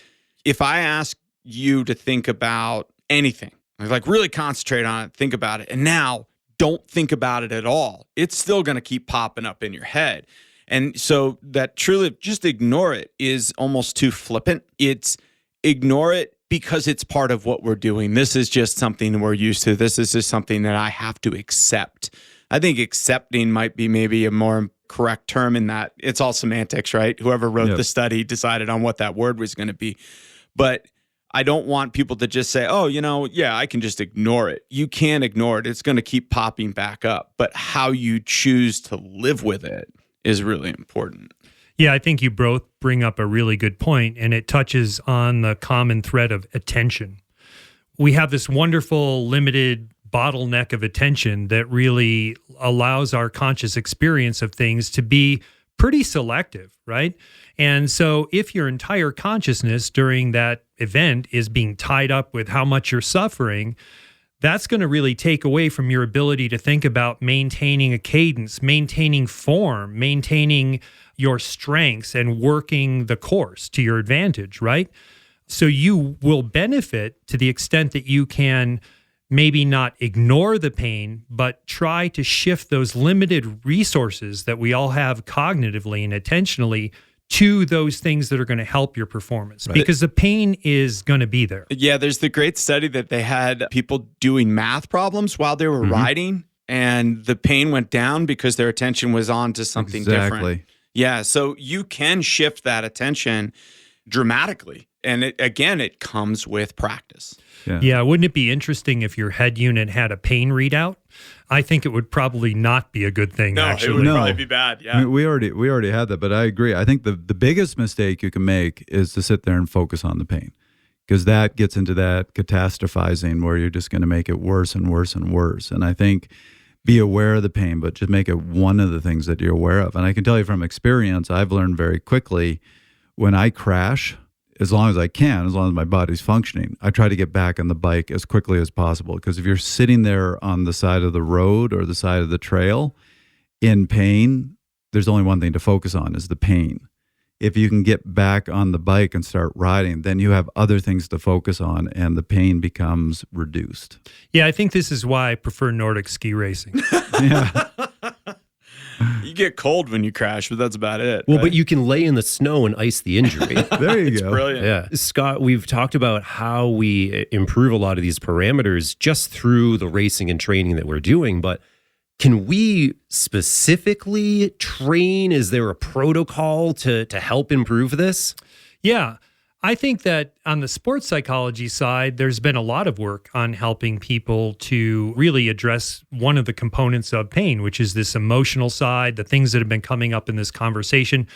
if I ask you to think about anything, like really concentrate on it, think about it, and now don't think about it at all, it's still going to keep popping up in your head. And so that truly just ignore it is almost too flippant. It's ignore it because it's part of what we're doing. This is just something we're used to. This is just something that I have to accept. I think accepting might be maybe a more correct term in that it's all semantics, right? Whoever wrote the study decided on what that word was going to be. But I don't want people to just say, oh, I can just ignore it. You can't ignore it. It's going to keep popping back up. But how you choose to live with it is really important. Yeah, I think you both bring up a really good point, and it touches on the common thread of attention. We have this wonderful limited bottleneck of attention that really allows our conscious experience of things to be pretty selective, right? And so if your entire consciousness during that event is being tied up with how much you're suffering, that's going to really take away from your ability to think about maintaining a cadence, maintaining form, maintaining your strengths, and working the course to your advantage, right? So you will benefit to the extent that you can maybe not ignore the pain, but try to shift those limited resources that we all have cognitively and attentionally to those things that are going to help your performance, because the pain is going to be there. Yeah, there's the great study that they had people doing math problems while they were riding, and the pain went down because their attention was on to something different. Yeah, so you can shift that attention dramatically. And it comes with practice. Yeah, wouldn't it be interesting if your head unit had a pain readout? I think it would probably not be a good thing, actually. It would probably be bad, yeah. I mean, we already had that, but I agree. I think the biggest mistake you can make is to sit there and focus on the pain, because that gets into that catastrophizing where you're just going to make it worse and worse and worse. And I think be aware of the pain, but just make it one of the things that you're aware of. And I can tell you from experience, I've learned very quickly when I crash, as long as I can, as long as my body's functioning, I try to get back on the bike as quickly as possible. Because if you're sitting there on the side of the road or the side of the trail in pain, there's only one thing to focus on, is the pain. If you can get back on the bike and start riding, then you have other things to focus on and the pain becomes reduced. Yeah, I think this is why I prefer Nordic ski racing. Yeah. You get cold when you crash, but that's about it. Well, but you can lay in the snow and ice the injury. There you go. Brilliant. Yeah. Scott, we've talked about how we improve a lot of these parameters just through the racing and training that we're doing, but can we specifically train? Is there a protocol to help improve this? Yeah. I think that on the sports psychology side, there's been a lot of work on helping people to really address one of the components of pain, which is this emotional side, the things that have been coming up in this conversation,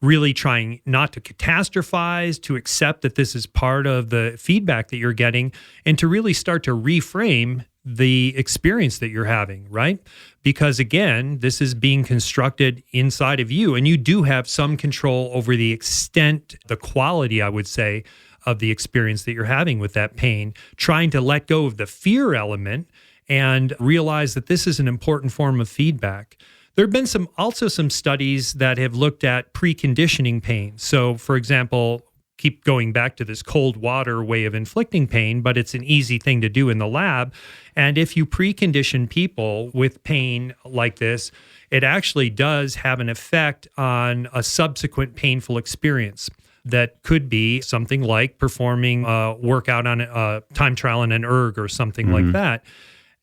really trying not to catastrophize, to accept that this is part of the feedback that you're getting, and to really start to reframe the experience that you're having, right? Because again, this is being constructed inside of you, and you do have some control over the extent, the quality, I would say, of the experience that you're having with that pain, trying to let go of the fear element and realize that this is an important form of feedback. There have been also some studies that have looked at preconditioning pain. So, for example, keep going back to this cold water way of inflicting pain, but it's an easy thing to do in the lab. And if you precondition people with pain like this, it actually does have an effect on a subsequent painful experience. That could be something like performing a workout on a time trial in an erg or something like that.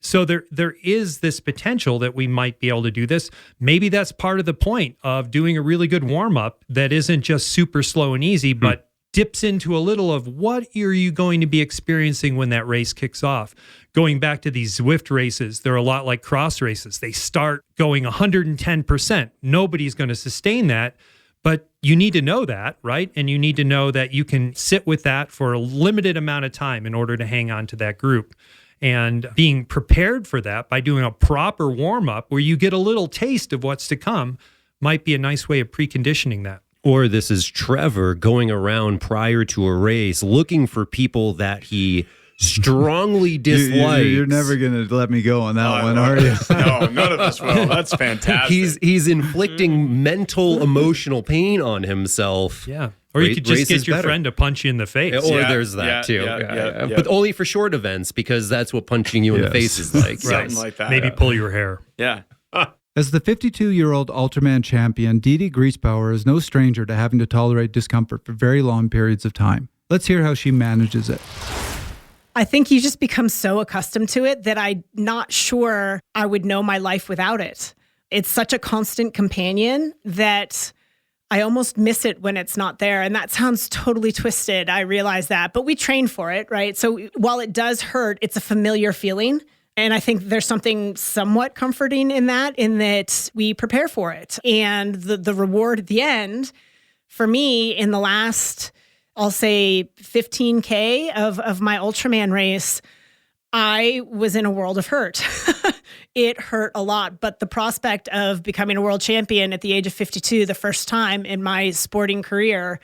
So there is this potential that we might be able to do this. Maybe that's part of the point of doing a really good warm-up that isn't just super slow and easy, but dips into a little of what are you going to be experiencing when that race kicks off. Going back to these Zwift races, they're a lot like cross races. They start going 110%. Nobody's going to sustain that, but you need to know that, right? And you need to know that you can sit with that for a limited amount of time in order to hang on to that group. And being prepared for that by doing a proper warm-up where you get a little taste of what's to come might be a nice way of preconditioning that. Or this is Trevor going around prior to a race looking for people that he strongly dislikes. You're never going to let me go on that one, are you? No, none of us will. That's fantastic. He's inflicting mental, emotional pain on himself. Yeah. Or you could just get your friend to punch you in the face. Or there's that too. But only for short events, because that's what punching you in the face is like. Something like that. Maybe pull your hair. Yeah. As the 52-year-old Ultraman champion, Dee Griesbauer is no stranger to having to tolerate discomfort for very long periods of time. Let's hear how she manages it. I think you just become so accustomed to it that I'm not sure I would know my life without it. It's such a constant companion that I almost miss it when it's not there. And that sounds totally twisted. I realize that, but we train for it, right? So while it does hurt, it's a familiar feeling. And I think there's something somewhat comforting in that we prepare for it. And the reward at the end, for me, in the last, I'll say 15K of my Ultraman race, I was in a world of hurt. It hurt a lot. But the prospect of becoming a world champion at the age of 52, the first time in my sporting career,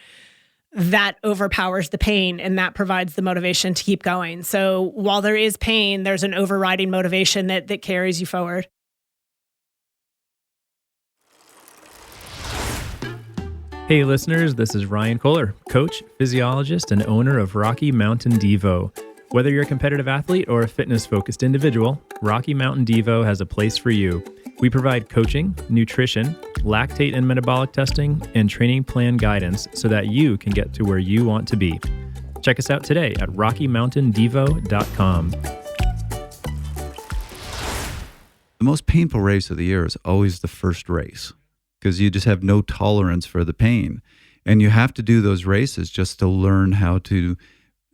that overpowers the pain, and that provides the motivation to keep going. So while there is pain, there's an overriding motivation that carries you forward. Hey listeners, this is Ryan Kohler, coach, physiologist, and owner of Rocky Mountain Devo. Whether you're a competitive athlete or a fitness-focused individual, Rocky Mountain Devo has a place for you. We provide coaching, nutrition, lactate and metabolic testing, and training plan guidance so that you can get to where you want to be. Check us out today at RockyMountainDevo.com. The most painful race of the year is always the first race, because you just have no tolerance for the pain. And you have to do those races just to learn how to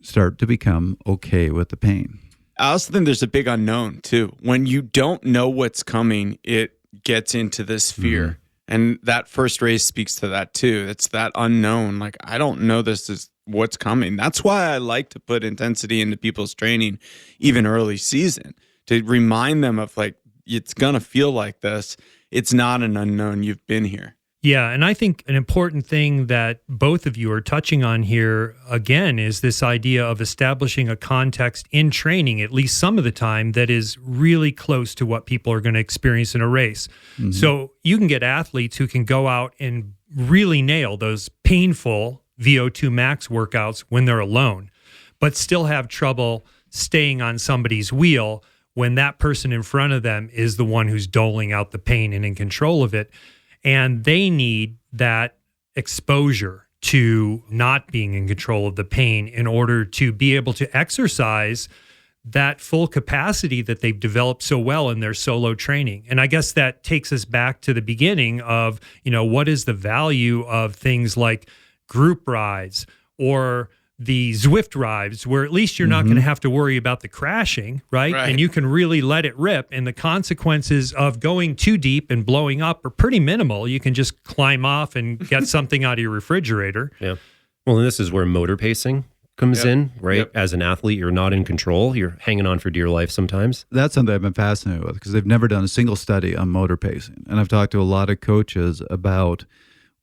start to become okay with the pain. I also think there's a big unknown too. When you don't know what's coming, it gets into this fear. Mm-hmm. And that first race speaks to that too. It's that unknown. Like, I don't know this is what's coming. That's why I like to put intensity into people's training, even early season, to remind them of like, it's going to feel like this. It's not an unknown. You've been here. Yeah, and I think an important thing that both of you are touching on here, again, is this idea of establishing a context in training, at least some of the time, that is really close to what people are going to experience in a race. Mm-hmm. So you can get athletes who can go out and really nail those painful VO2 max workouts when they're alone, but still have trouble staying on somebody's wheel when that person in front of them is the one who's doling out the pain and in control of it. And they need that exposure to not being in control of the pain in order to be able to exercise that full capacity that they've developed so well in their solo training. And I guess that takes us back to the beginning of, what is the value of things like group rides or the Zwift rides, where at least you're not going to have to worry about the crashing, right? And you can really let it rip. And the consequences of going too deep and blowing up are pretty minimal. You can just climb off and get something out of your refrigerator. Yeah. Well, and this is where motor pacing comes in, right? Yep. As an athlete, you're not in control. You're hanging on for dear life sometimes. That's something I've been fascinated with, because they've never done a single study on motor pacing. And I've talked to a lot of coaches about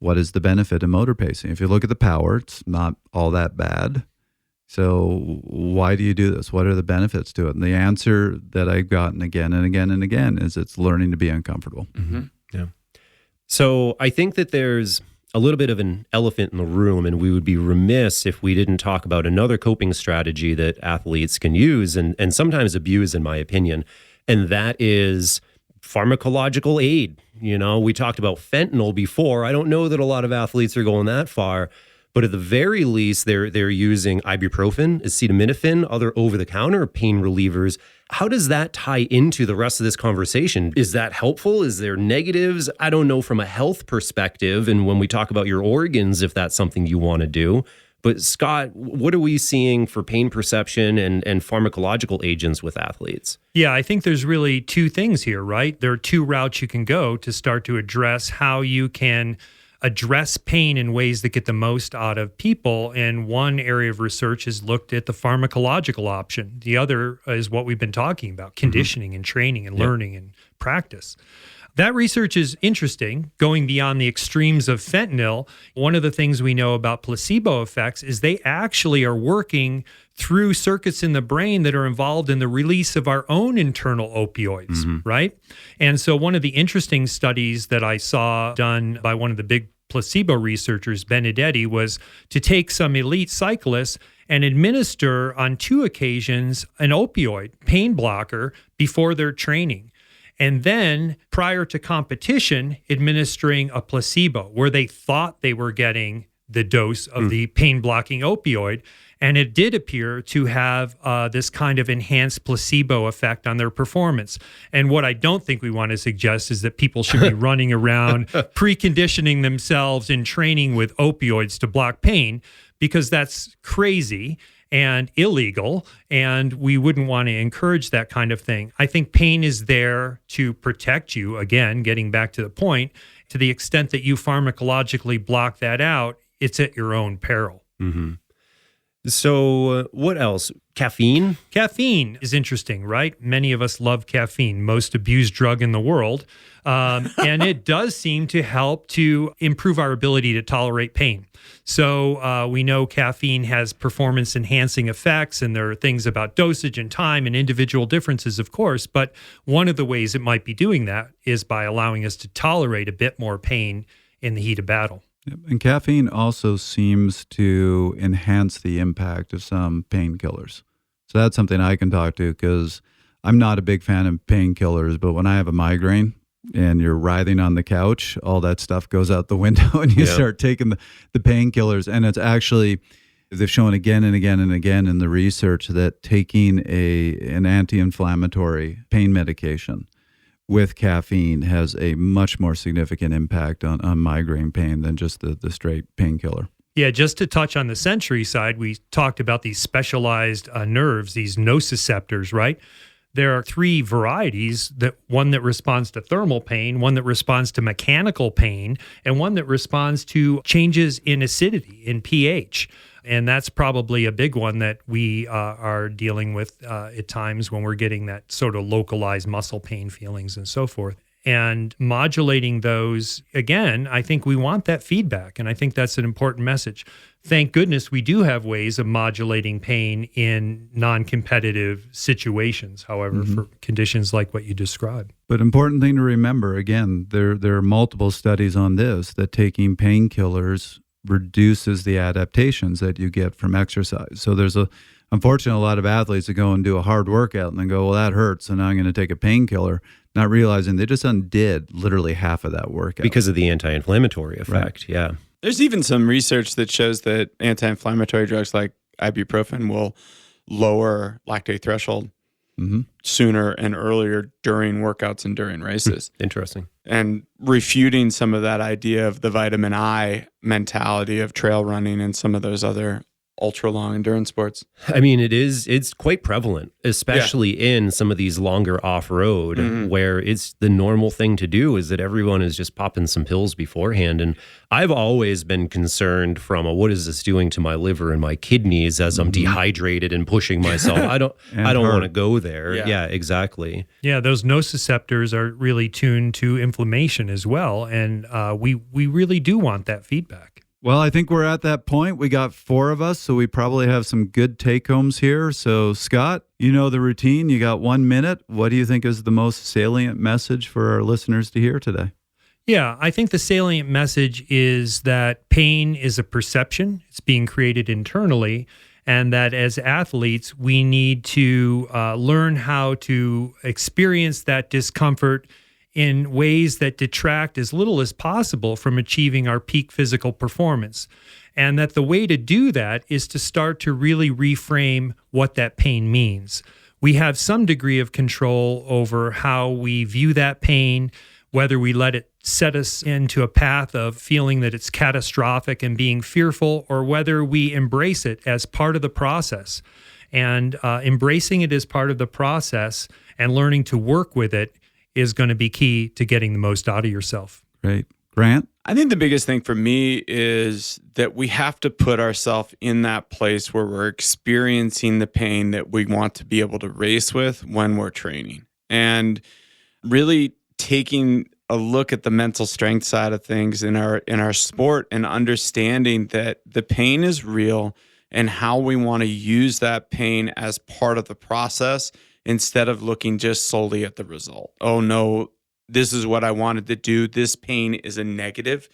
what is the benefit of motor pacing. If you look at the power, it's not all that bad. So why do you do this? What are the benefits to it? And the answer that I've gotten again and again and again is it's learning to be uncomfortable. Mm-hmm. Yeah. So I think that there's a little bit of an elephant in the room, and we would be remiss if we didn't talk about another coping strategy that athletes can use and sometimes abuse, in my opinion, and that is pharmacological aid. We talked about fentanyl before. I don't know that a lot of athletes are going that far, but at the very least, they're using ibuprofen, acetaminophen, other over-the-counter pain relievers. How does that tie into the rest of this conversation? Is that helpful? Is there negatives? I don't know from a health perspective, and when we talk about your organs, if that's something you want to do. But Scott, what are we seeing for pain perception and pharmacological agents with athletes? Yeah, I think there's really two things here, right? There are two routes you can go to start to address how you can address pain in ways that get the most out of people. And one area of research has looked at the pharmacological option. The other is what we've been talking about, conditioning and training and learning and practice. That research is interesting, going beyond the extremes of fentanyl. One of the things we know about placebo effects is they actually are working through circuits in the brain that are involved in the release of our own internal opioids, right? And so one of the interesting studies that I saw done by one of the big placebo researchers, Benedetti, was to take some elite cyclists and administer on 2 occasions an opioid, pain blocker, before their training. And then prior to competition, administering a placebo where they thought they were getting the dose of the pain blocking opioid. And it did appear to have this kind of enhanced placebo effect on their performance. And what I don't think we want to suggest is that people should be running around preconditioning themselves in training with opioids to block pain, because that's crazy and illegal, and we wouldn't want to encourage that kind of thing. I think pain is there to protect you. Again, getting back to the point, to the extent that you pharmacologically block that out, it's at your own peril. So what else? Caffeine? Caffeine is interesting, right? Many of us love caffeine, most abused drug in the world. And it does seem to help to improve our ability to tolerate pain. So we know caffeine has performance enhancing effects, and there are things about dosage and time and individual differences, of course. But one of the ways it might be doing that is by allowing us to tolerate a bit more pain in the heat of battle. And caffeine also seems to enhance the impact of some painkillers. So that's something I can talk to, because I'm not a big fan of painkillers, but when I have a migraine and you're writhing on the couch, all that stuff goes out the window and you start taking the painkillers. And it's actually, they've shown again and again and again in the research that taking an anti-inflammatory pain medication with caffeine has a much more significant impact on migraine pain than just the straight painkiller. Yeah, just to touch on the sensory side, we talked about these specialized nerves, these nociceptors, right? There are 3 varieties, one that responds to thermal pain, one that responds to mechanical pain, and one that responds to changes in acidity, in pH. And that's probably a big one that we are dealing with at times when we're getting that sort of localized muscle pain feelings and so forth. And modulating those, again, I think we want that feedback. And I think that's an important message. Thank goodness we do have ways of modulating pain in non-competitive situations, however, for conditions like what you described. But important thing to remember, again, there are multiple studies on this, that taking painkillers reduces the adaptations that you get from exercise. So there's unfortunately, a lot of athletes that go and do a hard workout and then go, well, that hurts, so now I'm going to take a painkiller, not realizing they just undid literally half of that workout. Because of the anti-inflammatory effect, yeah. There's even some research that shows that anti-inflammatory drugs like ibuprofen will lower lactate threshold sooner and earlier during workouts and during races. Interesting. And refuting some of that idea of the vitamin I mentality of trail running and some of those other ultra long endurance sports. I mean, it's quite prevalent, especially in some of these longer off-road where it's the normal thing to do is that everyone is just popping some pills beforehand. And I've always been concerned from what is this doing to my liver and my kidneys as I'm dehydrated and pushing myself. I don't want to go there. Yeah, exactly. Yeah, those nociceptors are really tuned to inflammation as well. And we really do want that feedback. Well, I think we're at that point. We got 4 of us, so we probably have some good take-homes here. So, Scott, you know the routine. You got 1 minute. What do you think is the most salient message for our listeners to hear today? Yeah, I think the salient message is that pain is a perception. It's being created internally, and that as athletes, we need to learn how to experience that discomfort in ways that detract as little as possible from achieving our peak physical performance. And that the way to do that is to start to really reframe what that pain means. We have some degree of control over how we view that pain, whether we let it set us into a path of feeling that it's catastrophic and being fearful, or whether we embrace it as part of the process. And embracing it as part of the process and learning to work with it is going to be key to getting the most out of yourself. Great. Grant? I think the biggest thing for me is that we have to put ourselves in that place where we're experiencing the pain that we want to be able to race with when we're training. And really taking a look at the mental strength side of things in our sport and understanding that the pain is real and how we want to use that pain as part of the process instead of looking just solely at the result. Oh no, this is what I wanted to do. This pain is a negative.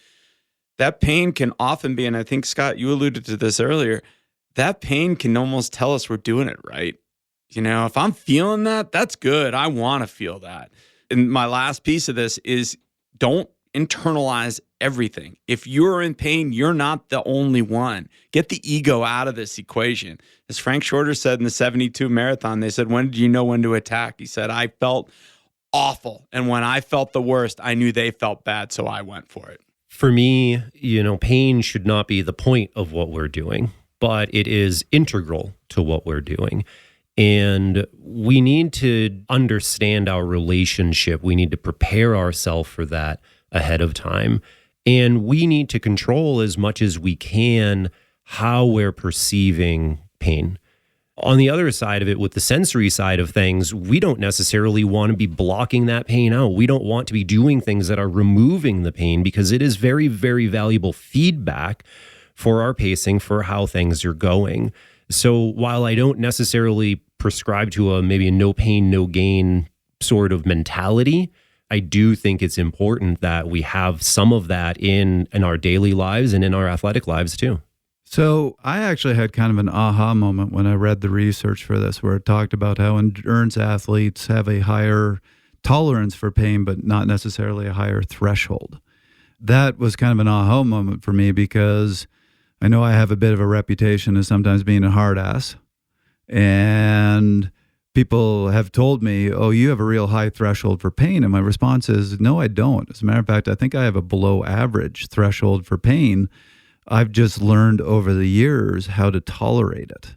That pain can often be, and I think, Scott, you alluded to this earlier, that pain can almost tell us we're doing it right. You know, if I'm feeling that, that's good. I want to feel that. And my last piece of this is don't internalize everything. If you're in pain, you're not the only one. Get the ego out of this equation. As Frank Shorter said in the 72 marathon, they said, when did you know when to attack? He said, I felt awful. And when I felt the worst, I knew they felt bad, so I went for it. For me, pain should not be the point of what we're doing, but it is integral to what we're doing. And we need to understand our relationship. We need to prepare ourselves for that ahead of time. And we need to control as much as we can how we're perceiving pain. On the other side of it, with the sensory side of things, we don't necessarily want to be blocking that pain out. We don't want to be doing things that are removing the pain because it is very, very valuable feedback for our pacing, for how things are going. So while I don't necessarily prescribe to maybe a no pain, no gain sort of mentality, I do think it's important that we have some of that in our daily lives and in our athletic lives too. So I actually had kind of an aha moment when I read the research for this, where it talked about how endurance athletes have a higher tolerance for pain, but not necessarily a higher threshold. That was kind of an aha moment for me because I know I have a bit of a reputation as sometimes being a hard ass. And people have told me, oh, you have a real high threshold for pain. And my response is, no, I don't. As a matter of fact, I think I have a below average threshold for pain. I've just learned over the years how to tolerate it.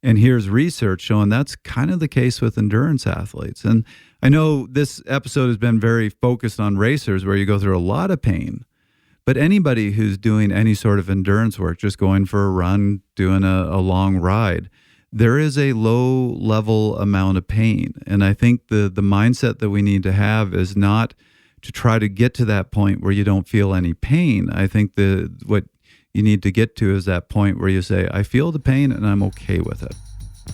And here's research showing that's kind of the case with endurance athletes. And I know this episode has been very focused on racers where you go through a lot of pain. But anybody who's doing any sort of endurance work, just going for a run, doing a long ride, there is a low level amount of pain. And I think the mindset that we need to have is not to try to get to that point where you don't feel any pain. I think what you need to get to is that point where you say, I feel the pain and I'm okay with it.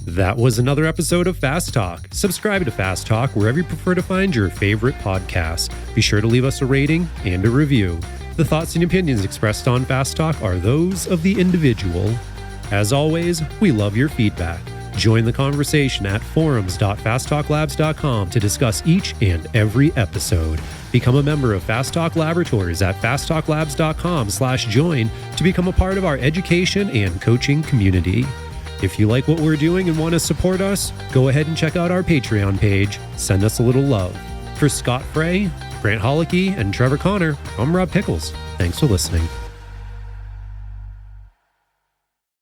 That was another episode of Fast Talk. Subscribe to Fast Talk wherever you prefer to find your favorite podcasts. Be sure to leave us a rating and a review. The thoughts and opinions expressed on Fast Talk are those of the individual. As always, we love your feedback. Join the conversation at forums.fasttalklabs.com to discuss each and every episode. Become a member of Fast Talk Laboratories at fasttalklabs.com/join to become a part of our education and coaching community. If you like what we're doing and want to support us, go ahead and check out our Patreon page. Send us a little love. For Scott Frey, Grant Holicky, and Trevor Connor, I'm Rob Pickles. Thanks for listening.